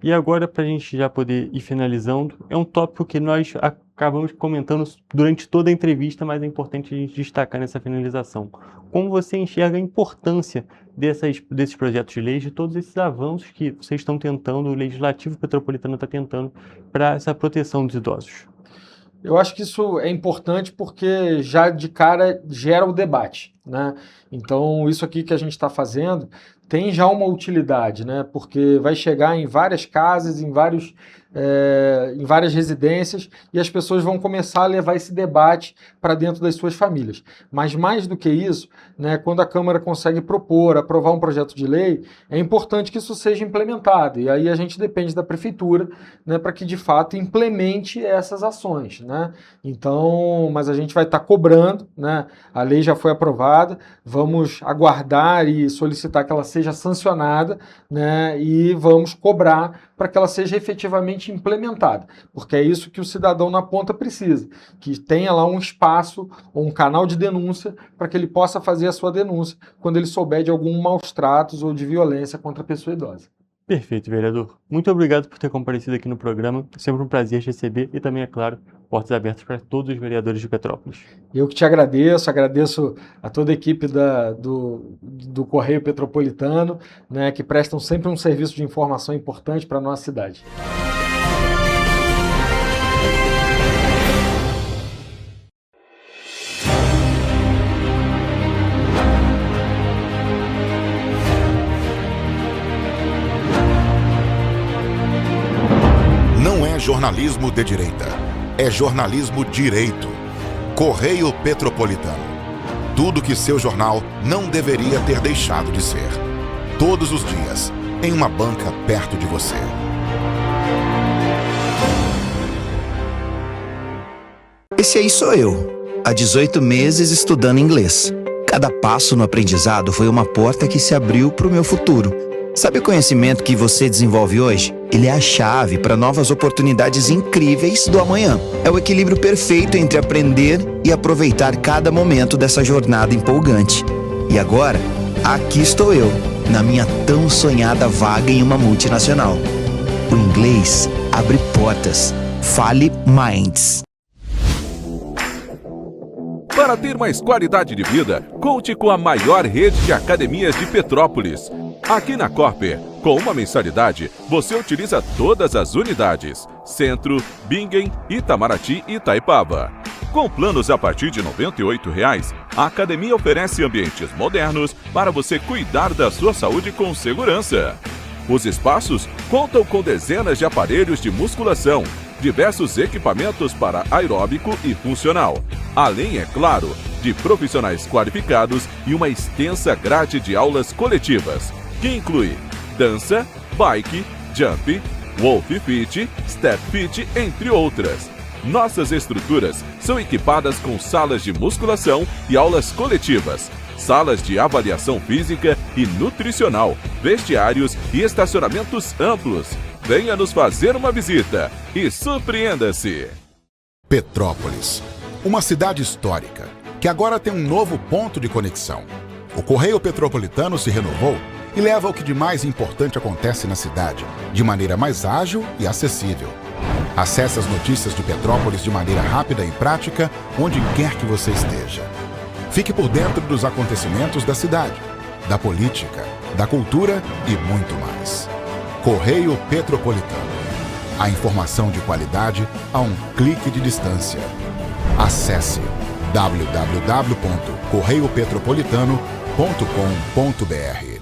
E agora, para a gente já poder ir finalizando, é um tópico que nós acabamos comentando durante toda a entrevista, mas é importante a gente destacar nessa finalização. Como você enxerga a importância desses projetos de lei, de todos esses avanços que vocês estão tentando, o Legislativo Petropolitano está tentando, para essa proteção dos idosos? Eu acho que isso é importante porque já de cara gera o debate, né? Então, isso aqui que a gente está fazendo tem já uma utilidade, né? Porque vai chegar em várias casas, em várias residências, e as pessoas vão começar a levar esse debate para dentro das suas famílias. Mas mais do que isso, né, quando a Câmara consegue aprovar um projeto de lei, é importante que isso seja implementado. E aí a gente depende da Prefeitura, né, para que de fato implemente essas ações, né? Então, mas a gente vai estar cobrando, né? A lei já foi aprovada, vamos aguardar e solicitar que ela seja sancionada, né? E vamos cobrar para que ela seja efetivamente implementada, porque é isso que o cidadão na ponta precisa, que tenha lá um espaço ou um canal de denúncia para que ele possa fazer a sua denúncia quando ele souber de algum maus tratos ou de violência contra a pessoa idosa. Perfeito, vereador. Muito obrigado por ter comparecido aqui no programa. É sempre um prazer te receber e também, é claro, portas abertas para todos os vereadores de Petrópolis. Eu que te agradeço a toda a equipe do Correio Petropolitano, né, que prestam sempre um serviço de informação importante para a nossa cidade. Não é jornalismo de direita, é jornalismo direito. Correio Petropolitano. Tudo que seu jornal não deveria ter deixado de ser. Todos os dias, em uma banca perto de você. Esse aí sou eu, há 18 meses estudando inglês. Cada passo no aprendizado foi uma porta que se abriu para o meu futuro. Sabe o conhecimento que você desenvolve hoje? Ele é a chave para novas oportunidades incríveis do amanhã. É o equilíbrio perfeito entre aprender e aproveitar cada momento dessa jornada empolgante. E agora, aqui estou eu, na minha tão sonhada vaga em uma multinacional. O inglês abre portas. Fale Minds. Para ter mais qualidade de vida, conte com a maior rede de academias de Petrópolis. Aqui na Corper, com uma mensalidade, você utiliza todas as unidades: Centro, Bingen, Itamaraty e Itaipava. Com planos a partir de R$ 98,00, a academia oferece ambientes modernos para você cuidar da sua saúde com segurança. Os espaços contam com dezenas de aparelhos de musculação, diversos equipamentos para aeróbico e funcional, além, é claro, de profissionais qualificados e uma extensa grade de aulas coletivas, que inclui dança, bike, jump, wolf fit, step fit, entre outras. Nossas estruturas são equipadas com salas de musculação e aulas coletivas, salas de avaliação física e nutricional, vestiários e estacionamentos amplos. Venha nos fazer uma visita e surpreenda-se! Petrópolis, uma cidade histórica que agora tem um novo ponto de conexão. O Correio Petropolitano se renovou e leva o que de mais importante acontece na cidade, de maneira mais ágil e acessível. Acesse as notícias de Petrópolis de maneira rápida e prática, onde quer que você esteja. Fique por dentro dos acontecimentos da cidade, da política, da cultura e muito mais. Correio Petropolitano. A informação de qualidade a um clique de distância. Acesse www.correiopetropolitano.com.br.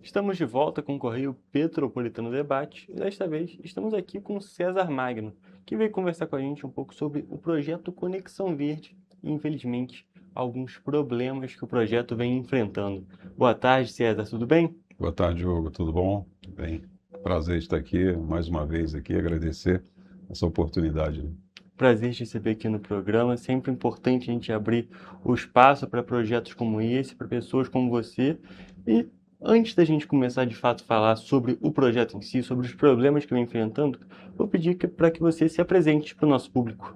Estamos de volta com o Correio Petropolitano Debate e desta vez estamos aqui com César Magno, que veio conversar com a gente um pouco sobre o projeto Conexão Verde e, infelizmente, alguns problemas que o projeto vem enfrentando. Boa tarde, César, tudo bem? Boa tarde, Hugo, tudo bom? Bem, prazer estar aqui mais uma vez aqui, agradecer essa oportunidade. Prazer te receber aqui no programa, sempre importante a gente abrir o espaço para projetos como esse, para pessoas como você. E antes da gente começar de fato a falar sobre o projeto em si, sobre os problemas que vem enfrentando, vou pedir para que você se apresente para o nosso público.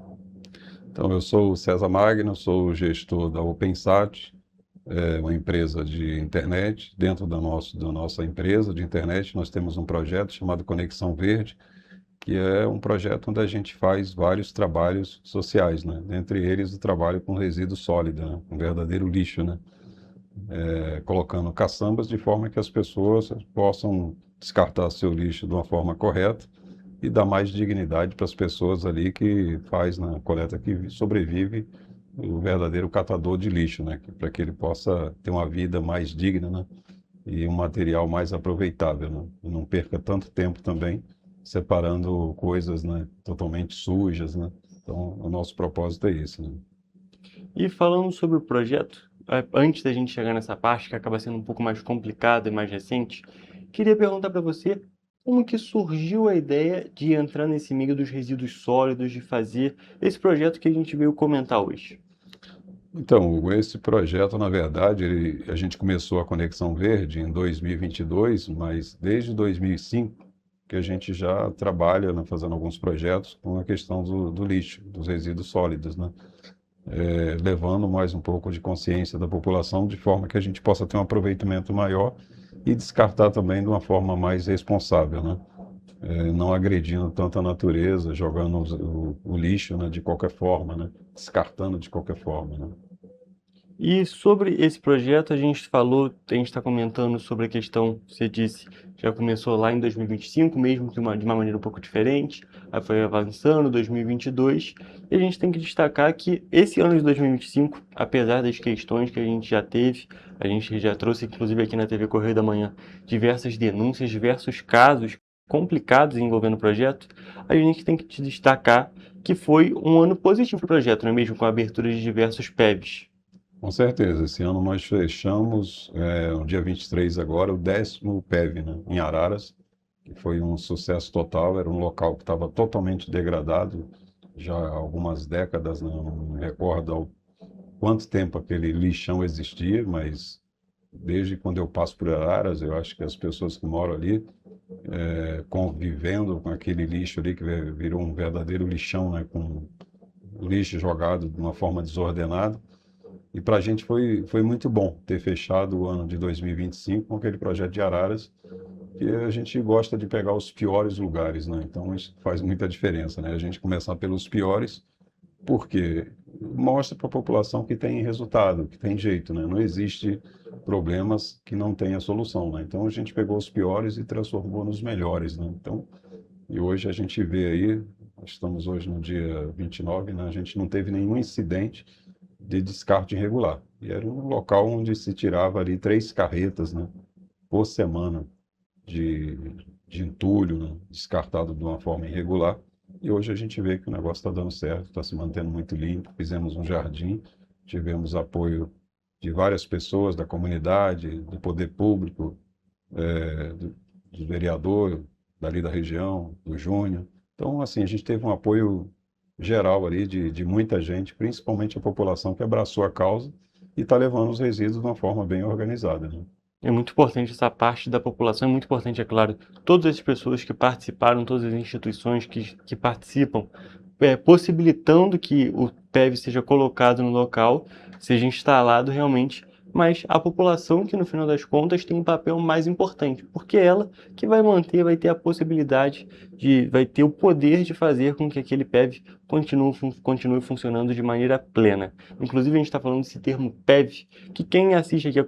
Então, eu sou o César Magno, sou o gestor da OpenSat, uma empresa de internet. Dentro da nossa empresa de internet, nós temos um projeto chamado Conexão Verde, que é um projeto onde a gente faz vários trabalhos sociais, né? Dentre eles o trabalho com resíduo sólido, né? Um verdadeiro lixo, né? Colocando caçambas de forma que as pessoas possam descartar seu lixo de uma forma correta e dar mais dignidade para as pessoas ali que faz na coleta, que sobrevive o verdadeiro catador de lixo, né? Para que ele possa ter uma vida mais digna, né? E um material mais aproveitável, né? E não perca tanto tempo também separando coisas, né, totalmente sujas, né? Então, o nosso propósito é esse, né? E falando sobre o projeto, antes da gente chegar nessa parte, que acaba sendo um pouco mais complicada e mais recente, queria perguntar para você como que surgiu a ideia de entrar nesse meio dos resíduos sólidos, de fazer esse projeto que a gente veio comentar hoje. Então, esse projeto, na verdade, a gente começou a Conexão Verde em 2022, mas desde 2005 que a gente já trabalha, né, fazendo alguns projetos com a questão do lixo, dos resíduos sólidos, né? Levando mais um pouco de consciência da população, de forma que a gente possa ter um aproveitamento maior e descartar também de uma forma mais responsável, né? Não agredindo tanto a natureza, jogando o lixo, né, de qualquer forma, né? Descartando de qualquer forma, né? E sobre esse projeto, a gente está comentando sobre a questão, você disse, já começou lá em 2025, mesmo que de uma maneira um pouco diferente, aí foi avançando, 2022, e a gente tem que destacar que esse ano de 2025, apesar das questões que a gente já teve, a gente já trouxe, inclusive aqui na TV Correio da Manhã, diversas denúncias, diversos casos complicados envolvendo o projeto, a gente tem que destacar que foi um ano positivo para o projeto, não é mesmo? Com a abertura de diversos PEVs. Com certeza, esse ano nós fechamos, no dia 23 agora, o 10º PEV, né, em Araras, que foi um sucesso total. Era um local que estava totalmente degradado já há algumas décadas, né, não me recordo há quanto tempo aquele lixão existia, mas desde quando eu passo por Araras, eu acho que as pessoas que moram ali, convivendo com aquele lixo ali, que virou um verdadeiro lixão, né, com o lixo jogado de uma forma desordenada. E para a gente foi muito bom ter fechado o ano de 2025 com aquele projeto de Araras, que a gente gosta de pegar os piores lugares, né? Então isso faz muita diferença, né? A gente começar pelos piores, porque mostra para a população que tem resultado, que tem jeito, né? Não existe problemas que não tenha solução, né? Então a gente pegou os piores e transformou nos melhores, né? Então, e hoje a gente vê aí, estamos hoje no dia 29, né? A gente não teve nenhum incidente de descarte irregular. E era um local onde se tirava ali 3 carretas, né, por semana de entulho, né, descartado de uma forma irregular. E hoje a gente vê que o negócio está dando certo, está se mantendo muito limpo. Fizemos um jardim, tivemos apoio de várias pessoas da comunidade, do poder público, do vereador, dali da região, do Júnior. Então, assim, a gente teve um apoio geral ali de muita gente, principalmente a população que abraçou a causa e está levando os resíduos de uma forma bem organizada, né? É muito importante essa parte da população, é muito importante, é claro, todas as pessoas que participaram, todas as instituições que participam, possibilitando que o PEV seja colocado no local, seja instalado realmente, mas a população que no final das contas tem um papel mais importante, porque é ela que vai manter, vai ter a possibilidade vai ter o poder de fazer com que aquele PEV continue funcionando de maneira plena. Inclusive a gente está falando desse termo PEV, que quem assiste aqui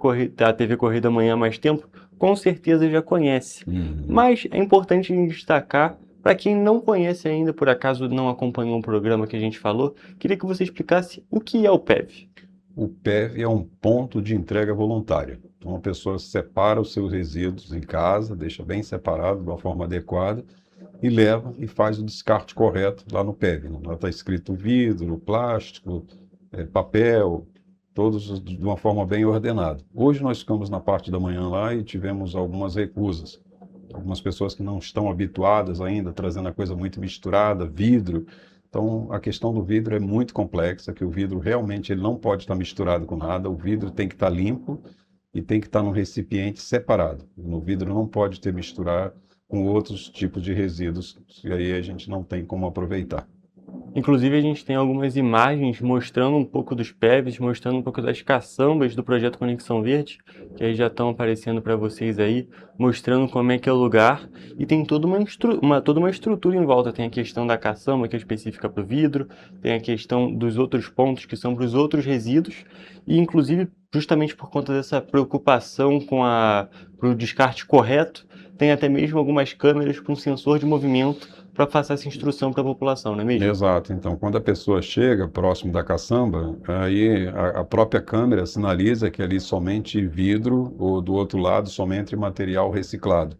a TV Corrida Amanhã há mais tempo, com certeza já conhece. Mas é importante destacar, para quem não conhece ainda, por acaso não acompanhou o programa que a gente falou, queria que você explicasse o que é o PEV. O PEV é um ponto de entrega voluntária. Então, a pessoa separa os seus resíduos em casa, deixa bem separado, de uma forma adequada, e leva e faz o descarte correto lá no PEV. Lá está escrito vidro, plástico, papel, todos de uma forma bem ordenada. Hoje nós ficamos na parte da manhã lá e tivemos algumas recusas. Algumas pessoas que não estão habituadas ainda, trazendo a coisa muito misturada, vidro. Então, a questão do vidro é muito complexa, que o vidro realmente ele não pode estar misturado com nada, o vidro tem que estar limpo e tem que estar num recipiente separado. No vidro não pode ter misturar com outros tipos de resíduos, e aí a gente não tem como aproveitar. Inclusive, a gente tem algumas imagens mostrando um pouco dos PEVs, mostrando um pouco das caçambas do projeto Conexão Verde, que aí já estão aparecendo para vocês aí, mostrando como é que é o lugar. E tem toda uma estrutura em volta. Tem a questão da caçamba, que é específica para o vidro, tem a questão dos outros pontos, que são para os outros resíduos. E, inclusive, justamente por conta dessa preocupação com o descarte correto, tem até mesmo algumas câmeras com sensor de movimento para passar essa instrução para a população, não é mesmo? Exato. Então, quando a pessoa chega próximo da caçamba, aí a própria câmera sinaliza que ali somente vidro ou do outro lado somente material reciclado.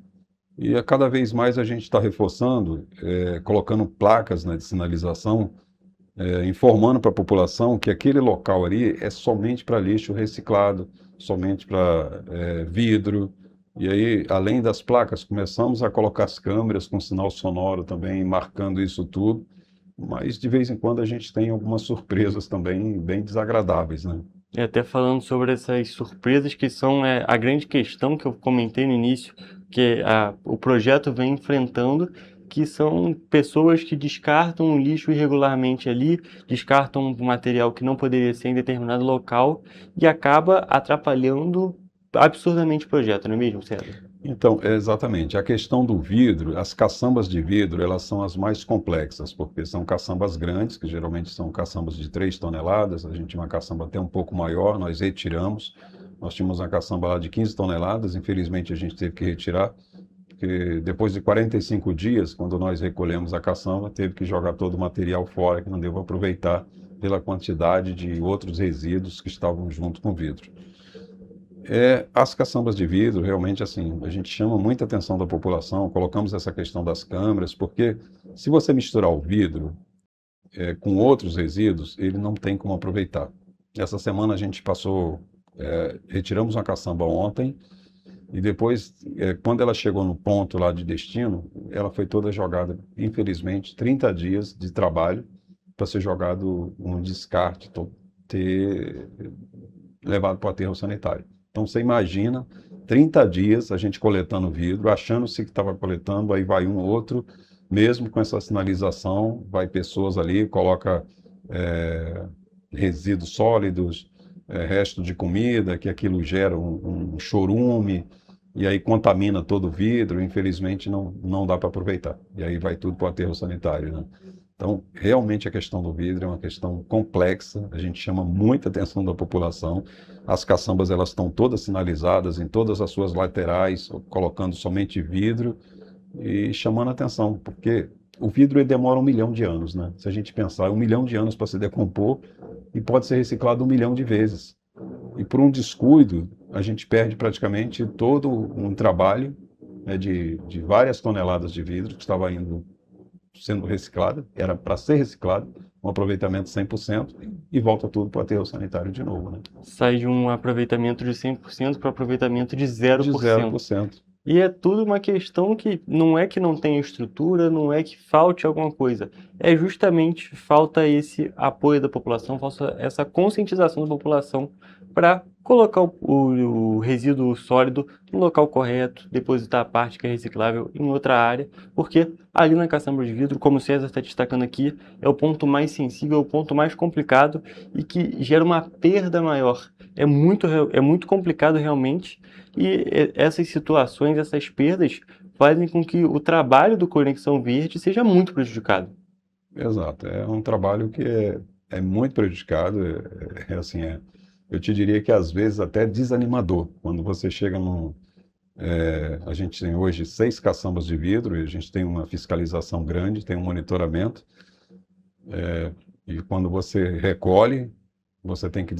E cada vez mais a gente está reforçando, colocando placas, né, de sinalização, informando para a população que aquele local ali é somente para lixo reciclado, somente para vidro. E aí, além das placas, começamos a colocar as câmeras com sinal sonoro também, marcando isso tudo. Mas, de vez em quando, a gente tem algumas surpresas também bem desagradáveis, né? E até falando sobre essas surpresas, que são a grande questão que eu comentei no início, que o projeto vem enfrentando, que são pessoas que descartam o lixo irregularmente ali, descartam um material que não poderia ser em determinado local e acaba atrapalhando absurdamente o projeto, não é mesmo, César? Então, exatamente. A questão do vidro, as caçambas de vidro, elas são as mais complexas, porque são caçambas grandes, que geralmente são caçambas de 3 toneladas. A gente tinha uma caçamba até um pouco maior, nós retiramos. Nós tínhamos uma caçamba lá de 15 toneladas, infelizmente a gente teve que retirar, porque depois de 45 dias, quando nós recolhemos a caçamba, teve que jogar todo o material fora, que não deu para aproveitar pela quantidade de outros resíduos que estavam junto com o vidro. As caçambas de vidro, realmente, assim, a gente chama muita atenção da população, colocamos essa questão das câmeras, porque se você misturar o vidro com outros resíduos, ele não tem como aproveitar. Essa semana a gente retiramos uma caçamba ontem, e depois, quando ela chegou no ponto lá de destino, ela foi toda jogada, infelizmente, 30 dias de trabalho para ser jogado um descarte, ter levado para o aterro sanitário. Então, você imagina, 30 dias a gente coletando vidro, achando-se que estava coletando, aí vai um outro, mesmo com essa sinalização, vai pessoas ali, coloca resíduos sólidos, resto de comida, que aquilo gera um chorume, e aí contamina todo o vidro, infelizmente não dá para aproveitar. E aí vai tudo para o aterro sanitário, né? Então, realmente a questão do vidro é uma questão complexa, a gente chama muita atenção da população. As caçambas, elas estão todas sinalizadas em todas as suas laterais, colocando somente vidro e chamando a atenção, porque o vidro ele demora 1 milhão de anos, né? Se a gente pensar, 1 milhão de anos para se decompor e pode ser reciclado 1 milhão de vezes. E por um descuido, a gente perde praticamente todo um trabalho, né, de várias toneladas de vidro que estava sendo reciclado, era para ser reciclado, um aproveitamento 100%, e volta tudo para o aterro sanitário de novo, né? Sai de um aproveitamento de 100% para aproveitamento de 0%. De 0%. E é tudo uma questão que não é que não tenha estrutura, não é que falte alguma coisa. É justamente falta esse apoio da população, falta essa conscientização da população para colocar o resíduo sólido no local correto, depositar a parte que é reciclável em outra área, porque ali na caçamba de vidro, como o César está destacando aqui, é o ponto mais sensível, é o ponto mais complicado e que gera uma perda maior. É muito complicado realmente. E essas situações, essas perdas, fazem com que o trabalho do Conexão Verde seja muito prejudicado. Exato, é um trabalho que é muito prejudicado, assim, eu te diria que às vezes até desanimador, quando você chega a gente tem hoje 6 caçambas de vidro e a gente tem uma fiscalização grande, tem um monitoramento, e quando você recolhe, você tem que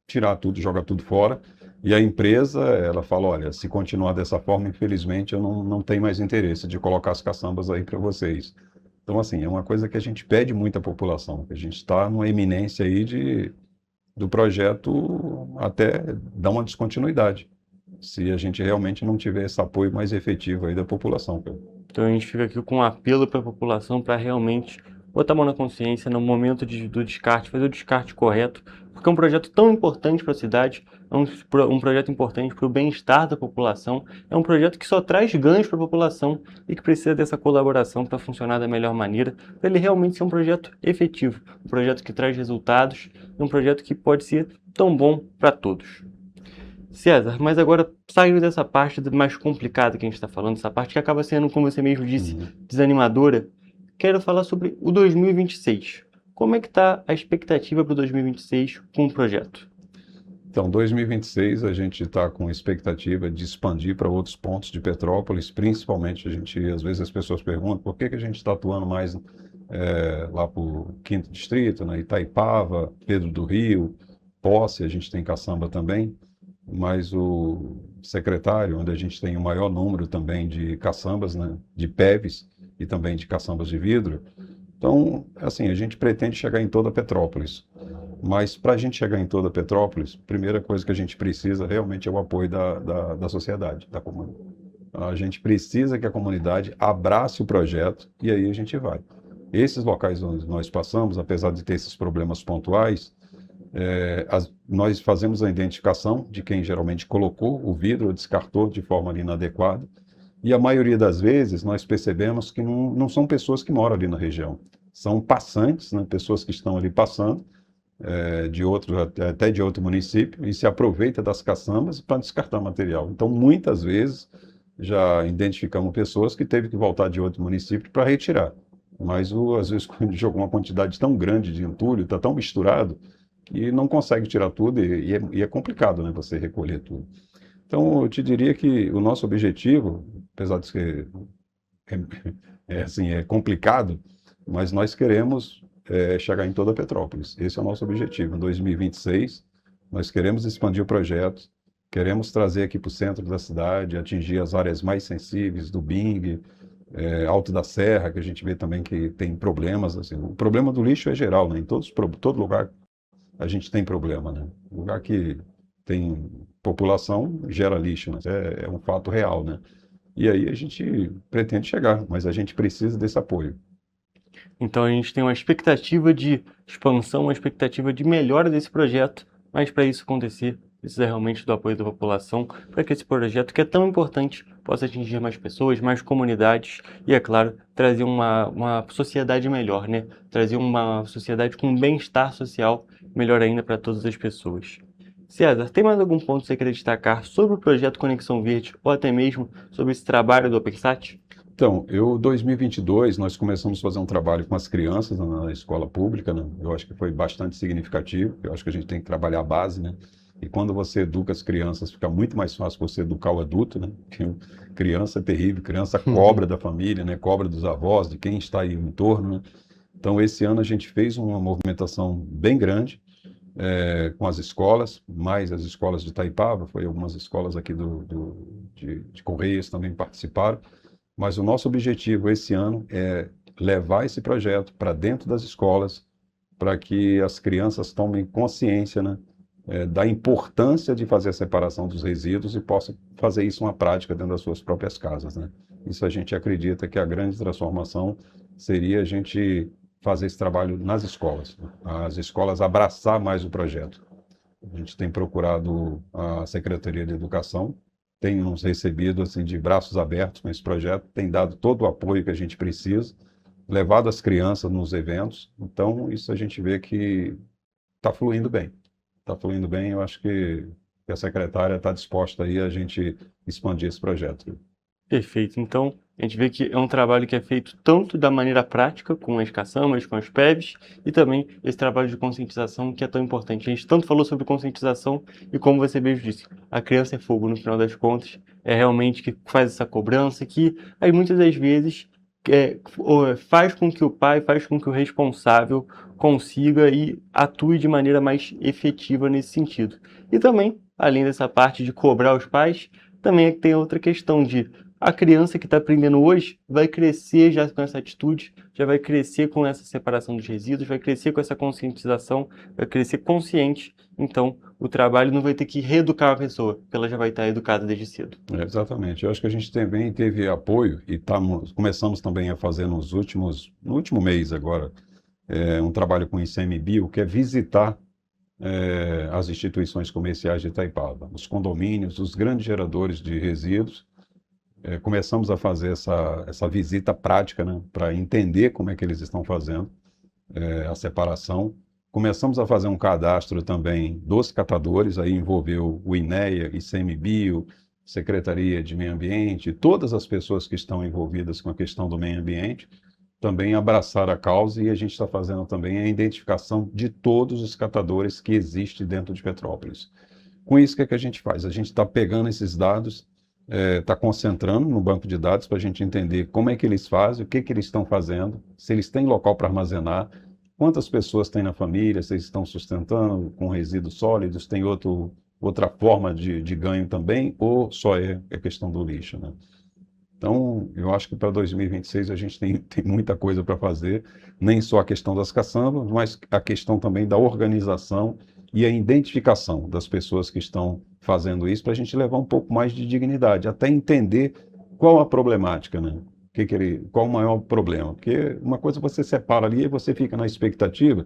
tirar tudo, jogar tudo fora, e a empresa, ela fala, olha, se continuar dessa forma, infelizmente, eu não tenho mais interesse de colocar as caçambas aí para vocês. Então, assim, é uma coisa que a gente pede muito à população, que a gente está numa eminência aí do projeto até dar uma descontinuidade, se a gente realmente não tiver esse apoio mais efetivo aí da população. Então a gente fica aqui com um apelo para a população para realmente botar a mão na consciência no momento do descarte, fazer o descarte correto, porque é um projeto tão importante para a cidade, é um projeto importante para o bem-estar da população, é um projeto que só traz ganhos para a população e que precisa dessa colaboração para funcionar da melhor maneira, para ele realmente ser um projeto efetivo, um projeto que traz resultados e um projeto que pode ser tão bom para todos. César, mas agora saindo dessa parte mais complicada que a gente está falando, essa parte que acaba sendo, como você mesmo disse, desanimadora, quero falar sobre o 2026. Como é que está a expectativa para o 2026 com o projeto? Então, 2026 a gente está com expectativa de expandir para outros pontos de Petrópolis, principalmente às vezes as pessoas perguntam por que a gente está atuando mais lá para o 5º Distrito, né, Itaipava, Pedro do Rio, Posse, a gente tem caçamba também, mas o secretário, onde a gente tem o maior número também de caçambas, né, de PEVs e também de caçambas de vidro. Então, assim, a gente pretende chegar em toda Petrópolis, mas para a gente chegar em toda Petrópolis, a primeira coisa que a gente precisa realmente é o apoio da sociedade, da comunidade. A gente precisa que a comunidade abrace o projeto e aí a gente vai. Esses locais onde nós passamos, apesar de ter esses problemas pontuais, nós fazemos a identificação de quem geralmente colocou o vidro ou descartou de forma ali inadequada, e a maioria das vezes nós percebemos que não são pessoas que moram ali na região, são passantes, né, pessoas que estão ali passando, até de outro município, e se aproveita das caçambas para descartar material. Então, muitas vezes, já identificamos pessoas que teve que voltar de outro município para retirar, mas às vezes quando jogou uma quantidade tão grande de entulho, está tão misturado, que não consegue tirar tudo e é complicado, né, você recolher tudo. Então, eu te diria que o nosso objetivo, apesar de ser é complicado, mas nós queremos chegar em toda Petrópolis. Esse é o nosso objetivo. Em 2026, nós queremos expandir o projeto, queremos trazer aqui para o centro da cidade, atingir as áreas mais sensíveis do Bing, Alto da Serra, que a gente vê também que tem problemas. Assim. O problema do lixo é geral, né? Em todo lugar a gente tem problema, né? Lugar que tem população gera lixo, né? É um fato real, né? E aí a gente pretende chegar, mas a gente precisa desse apoio. Então a gente tem uma expectativa de expansão, uma expectativa de melhora desse projeto, mas para isso acontecer, precisa realmente do apoio da população, para que esse projeto, que é tão importante, possa atingir mais pessoas, mais comunidades e, é claro, trazer uma sociedade melhor, né? Trazer uma sociedade com bem-estar social melhor ainda para todas as pessoas. César, tem mais algum ponto que você queria destacar sobre o projeto Conexão Verde ou até mesmo sobre esse trabalho do OpenSat? Então, em 2022, nós começamos a fazer um trabalho com as crianças na escola pública, né? Eu acho que foi bastante significativo, eu acho que a gente tem que trabalhar a base, né? E quando você educa as crianças, fica muito mais fácil você educar o adulto, né? Porque criança é terrível, criança cobra da família, né? Cobra dos avós, de quem está aí no entorno, né? Então, esse ano a gente fez uma movimentação bem grande com as escolas, mais as escolas de Itaipava, foi algumas escolas aqui de Correias também participaram, mas o nosso objetivo esse ano é levar esse projeto para dentro das escolas, para que as crianças tomem consciência, né, da importância de fazer a separação dos resíduos e possa fazer isso uma prática dentro das suas próprias casas, né? Isso a gente acredita que a grande transformação seria a gente fazer esse trabalho nas escolas, né? As escolas abraçar mais o projeto. A gente tem procurado a Secretaria de Educação, tem nos recebido assim, de braços abertos com esse projeto, tem dado todo o apoio que a gente precisa, levado as crianças nos eventos, então isso a gente vê que está fluindo bem. Está fluindo bem, eu acho que a secretária está disposta aí a gente expandir esse projeto. Perfeito. Então, a gente vê que é um trabalho que é feito tanto da maneira prática, com as caçambas, com as PEVs, e também esse trabalho de conscientização que é tão importante. A gente tanto falou sobre conscientização e, como você mesmo disse, a criança é fogo, no final das contas, é realmente que faz essa cobrança, que aí muitas das vezes faz com que o pai, faz com que o responsável consiga e atue de maneira mais efetiva nesse sentido. E também, além dessa parte de cobrar os pais, também tem outra questão de a criança que está aprendendo hoje vai crescer já com essa atitude, já vai crescer com essa separação dos resíduos, vai crescer com essa conscientização, vai crescer consciente. Então, o trabalho não vai ter que reeducar a pessoa, porque ela já vai estar educada desde cedo. Exatamente. Eu acho que a gente também teve apoio e começamos também a fazer no último mês agora, um trabalho com o ICMBio, que é visitar as instituições comerciais de Itaipava, os condomínios, os grandes geradores de resíduos. Começamos a fazer essa visita prática, né, para entender como é que eles estão fazendo a separação. Começamos a fazer um cadastro também dos catadores, aí envolveu o INEA, ICMBio, Secretaria de Meio Ambiente, todas as pessoas que estão envolvidas com a questão do meio ambiente, também abraçaram a causa, e a gente está fazendo também a identificação de todos os catadores que existem dentro de Petrópolis. Com isso, o que a gente faz? A gente está pegando esses dados, está concentrando no banco de dados para a gente entender como é que eles fazem, o que eles estão fazendo, se eles têm local para armazenar, quantas pessoas têm na família, se eles estão sustentando com resíduos sólidos, tem outra forma de ganho também, ou só é questão do lixo, né? Então, eu acho que para 2026 a gente tem muita coisa para fazer, nem só a questão das caçambas, mas a questão também da organização e a identificação das pessoas que estão fazendo isso, para a gente levar um pouco mais de dignidade, até entender qual a problemática, né? Qual o maior problema? Porque uma coisa você separa ali e você fica na expectativa.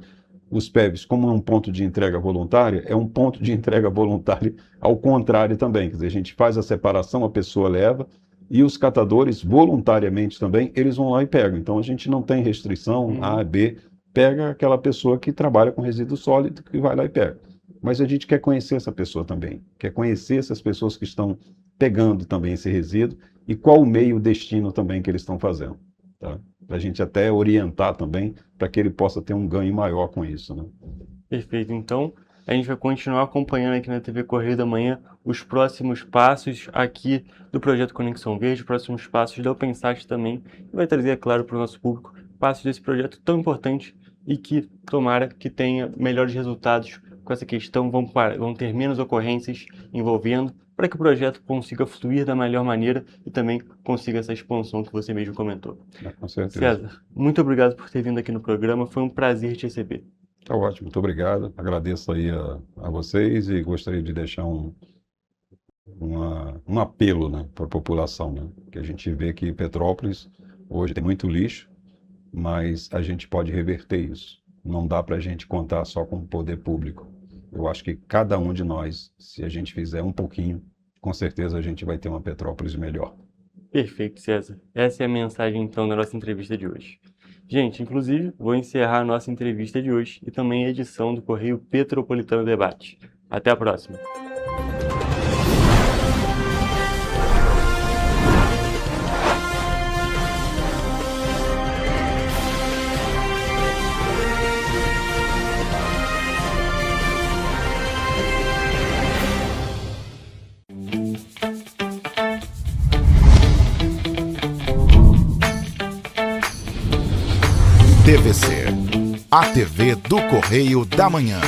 Os PEVs, como é um ponto de entrega voluntária, é um ponto de entrega voluntária ao contrário também. Quer dizer, a gente faz a separação, a pessoa leva, e os catadores, voluntariamente também, eles vão lá e pegam. Então, a gente não tem restrição, A, B, pega aquela pessoa que trabalha com resíduo sólido, que vai lá e pega. Mas a gente quer conhecer essa pessoa também, quer conhecer essas pessoas que estão pegando também esse resíduo e qual o meio, o destino também que eles estão fazendo, tá? Para a gente até orientar também, para que ele possa ter um ganho maior com isso, né? Perfeito. Então, a gente vai continuar acompanhando aqui na TV Correio da Manhã os próximos passos aqui do Projeto Conexão Verde, os próximos passos da OpenSat também, e vai trazer, é claro, para o nosso público passos desse projeto tão importante e que tomara que tenha melhores resultados com essa questão, vão ter menos ocorrências envolvendo, para que o projeto consiga fluir da melhor maneira e também consiga essa expansão que você mesmo comentou. Com certeza. César, muito obrigado por ter vindo aqui no programa, foi um prazer te receber. Tá ótimo, muito obrigado. Agradeço aí a vocês e gostaria de deixar um apelo, né, para a população, né? Que a gente vê que Petrópolis hoje tem muito lixo, mas a gente pode reverter isso. Não dá para a gente contar só com o poder público. Eu acho que cada um de nós, se a gente fizer um pouquinho, com certeza a gente vai ter uma Petrópolis melhor. Perfeito, César. Essa é a mensagem, então, da nossa entrevista de hoje. Gente, inclusive, vou encerrar a nossa entrevista de hoje e também a edição do Correio Petropolitano Debate. Até a próxima. TVC, a TV do Correio da Manhã.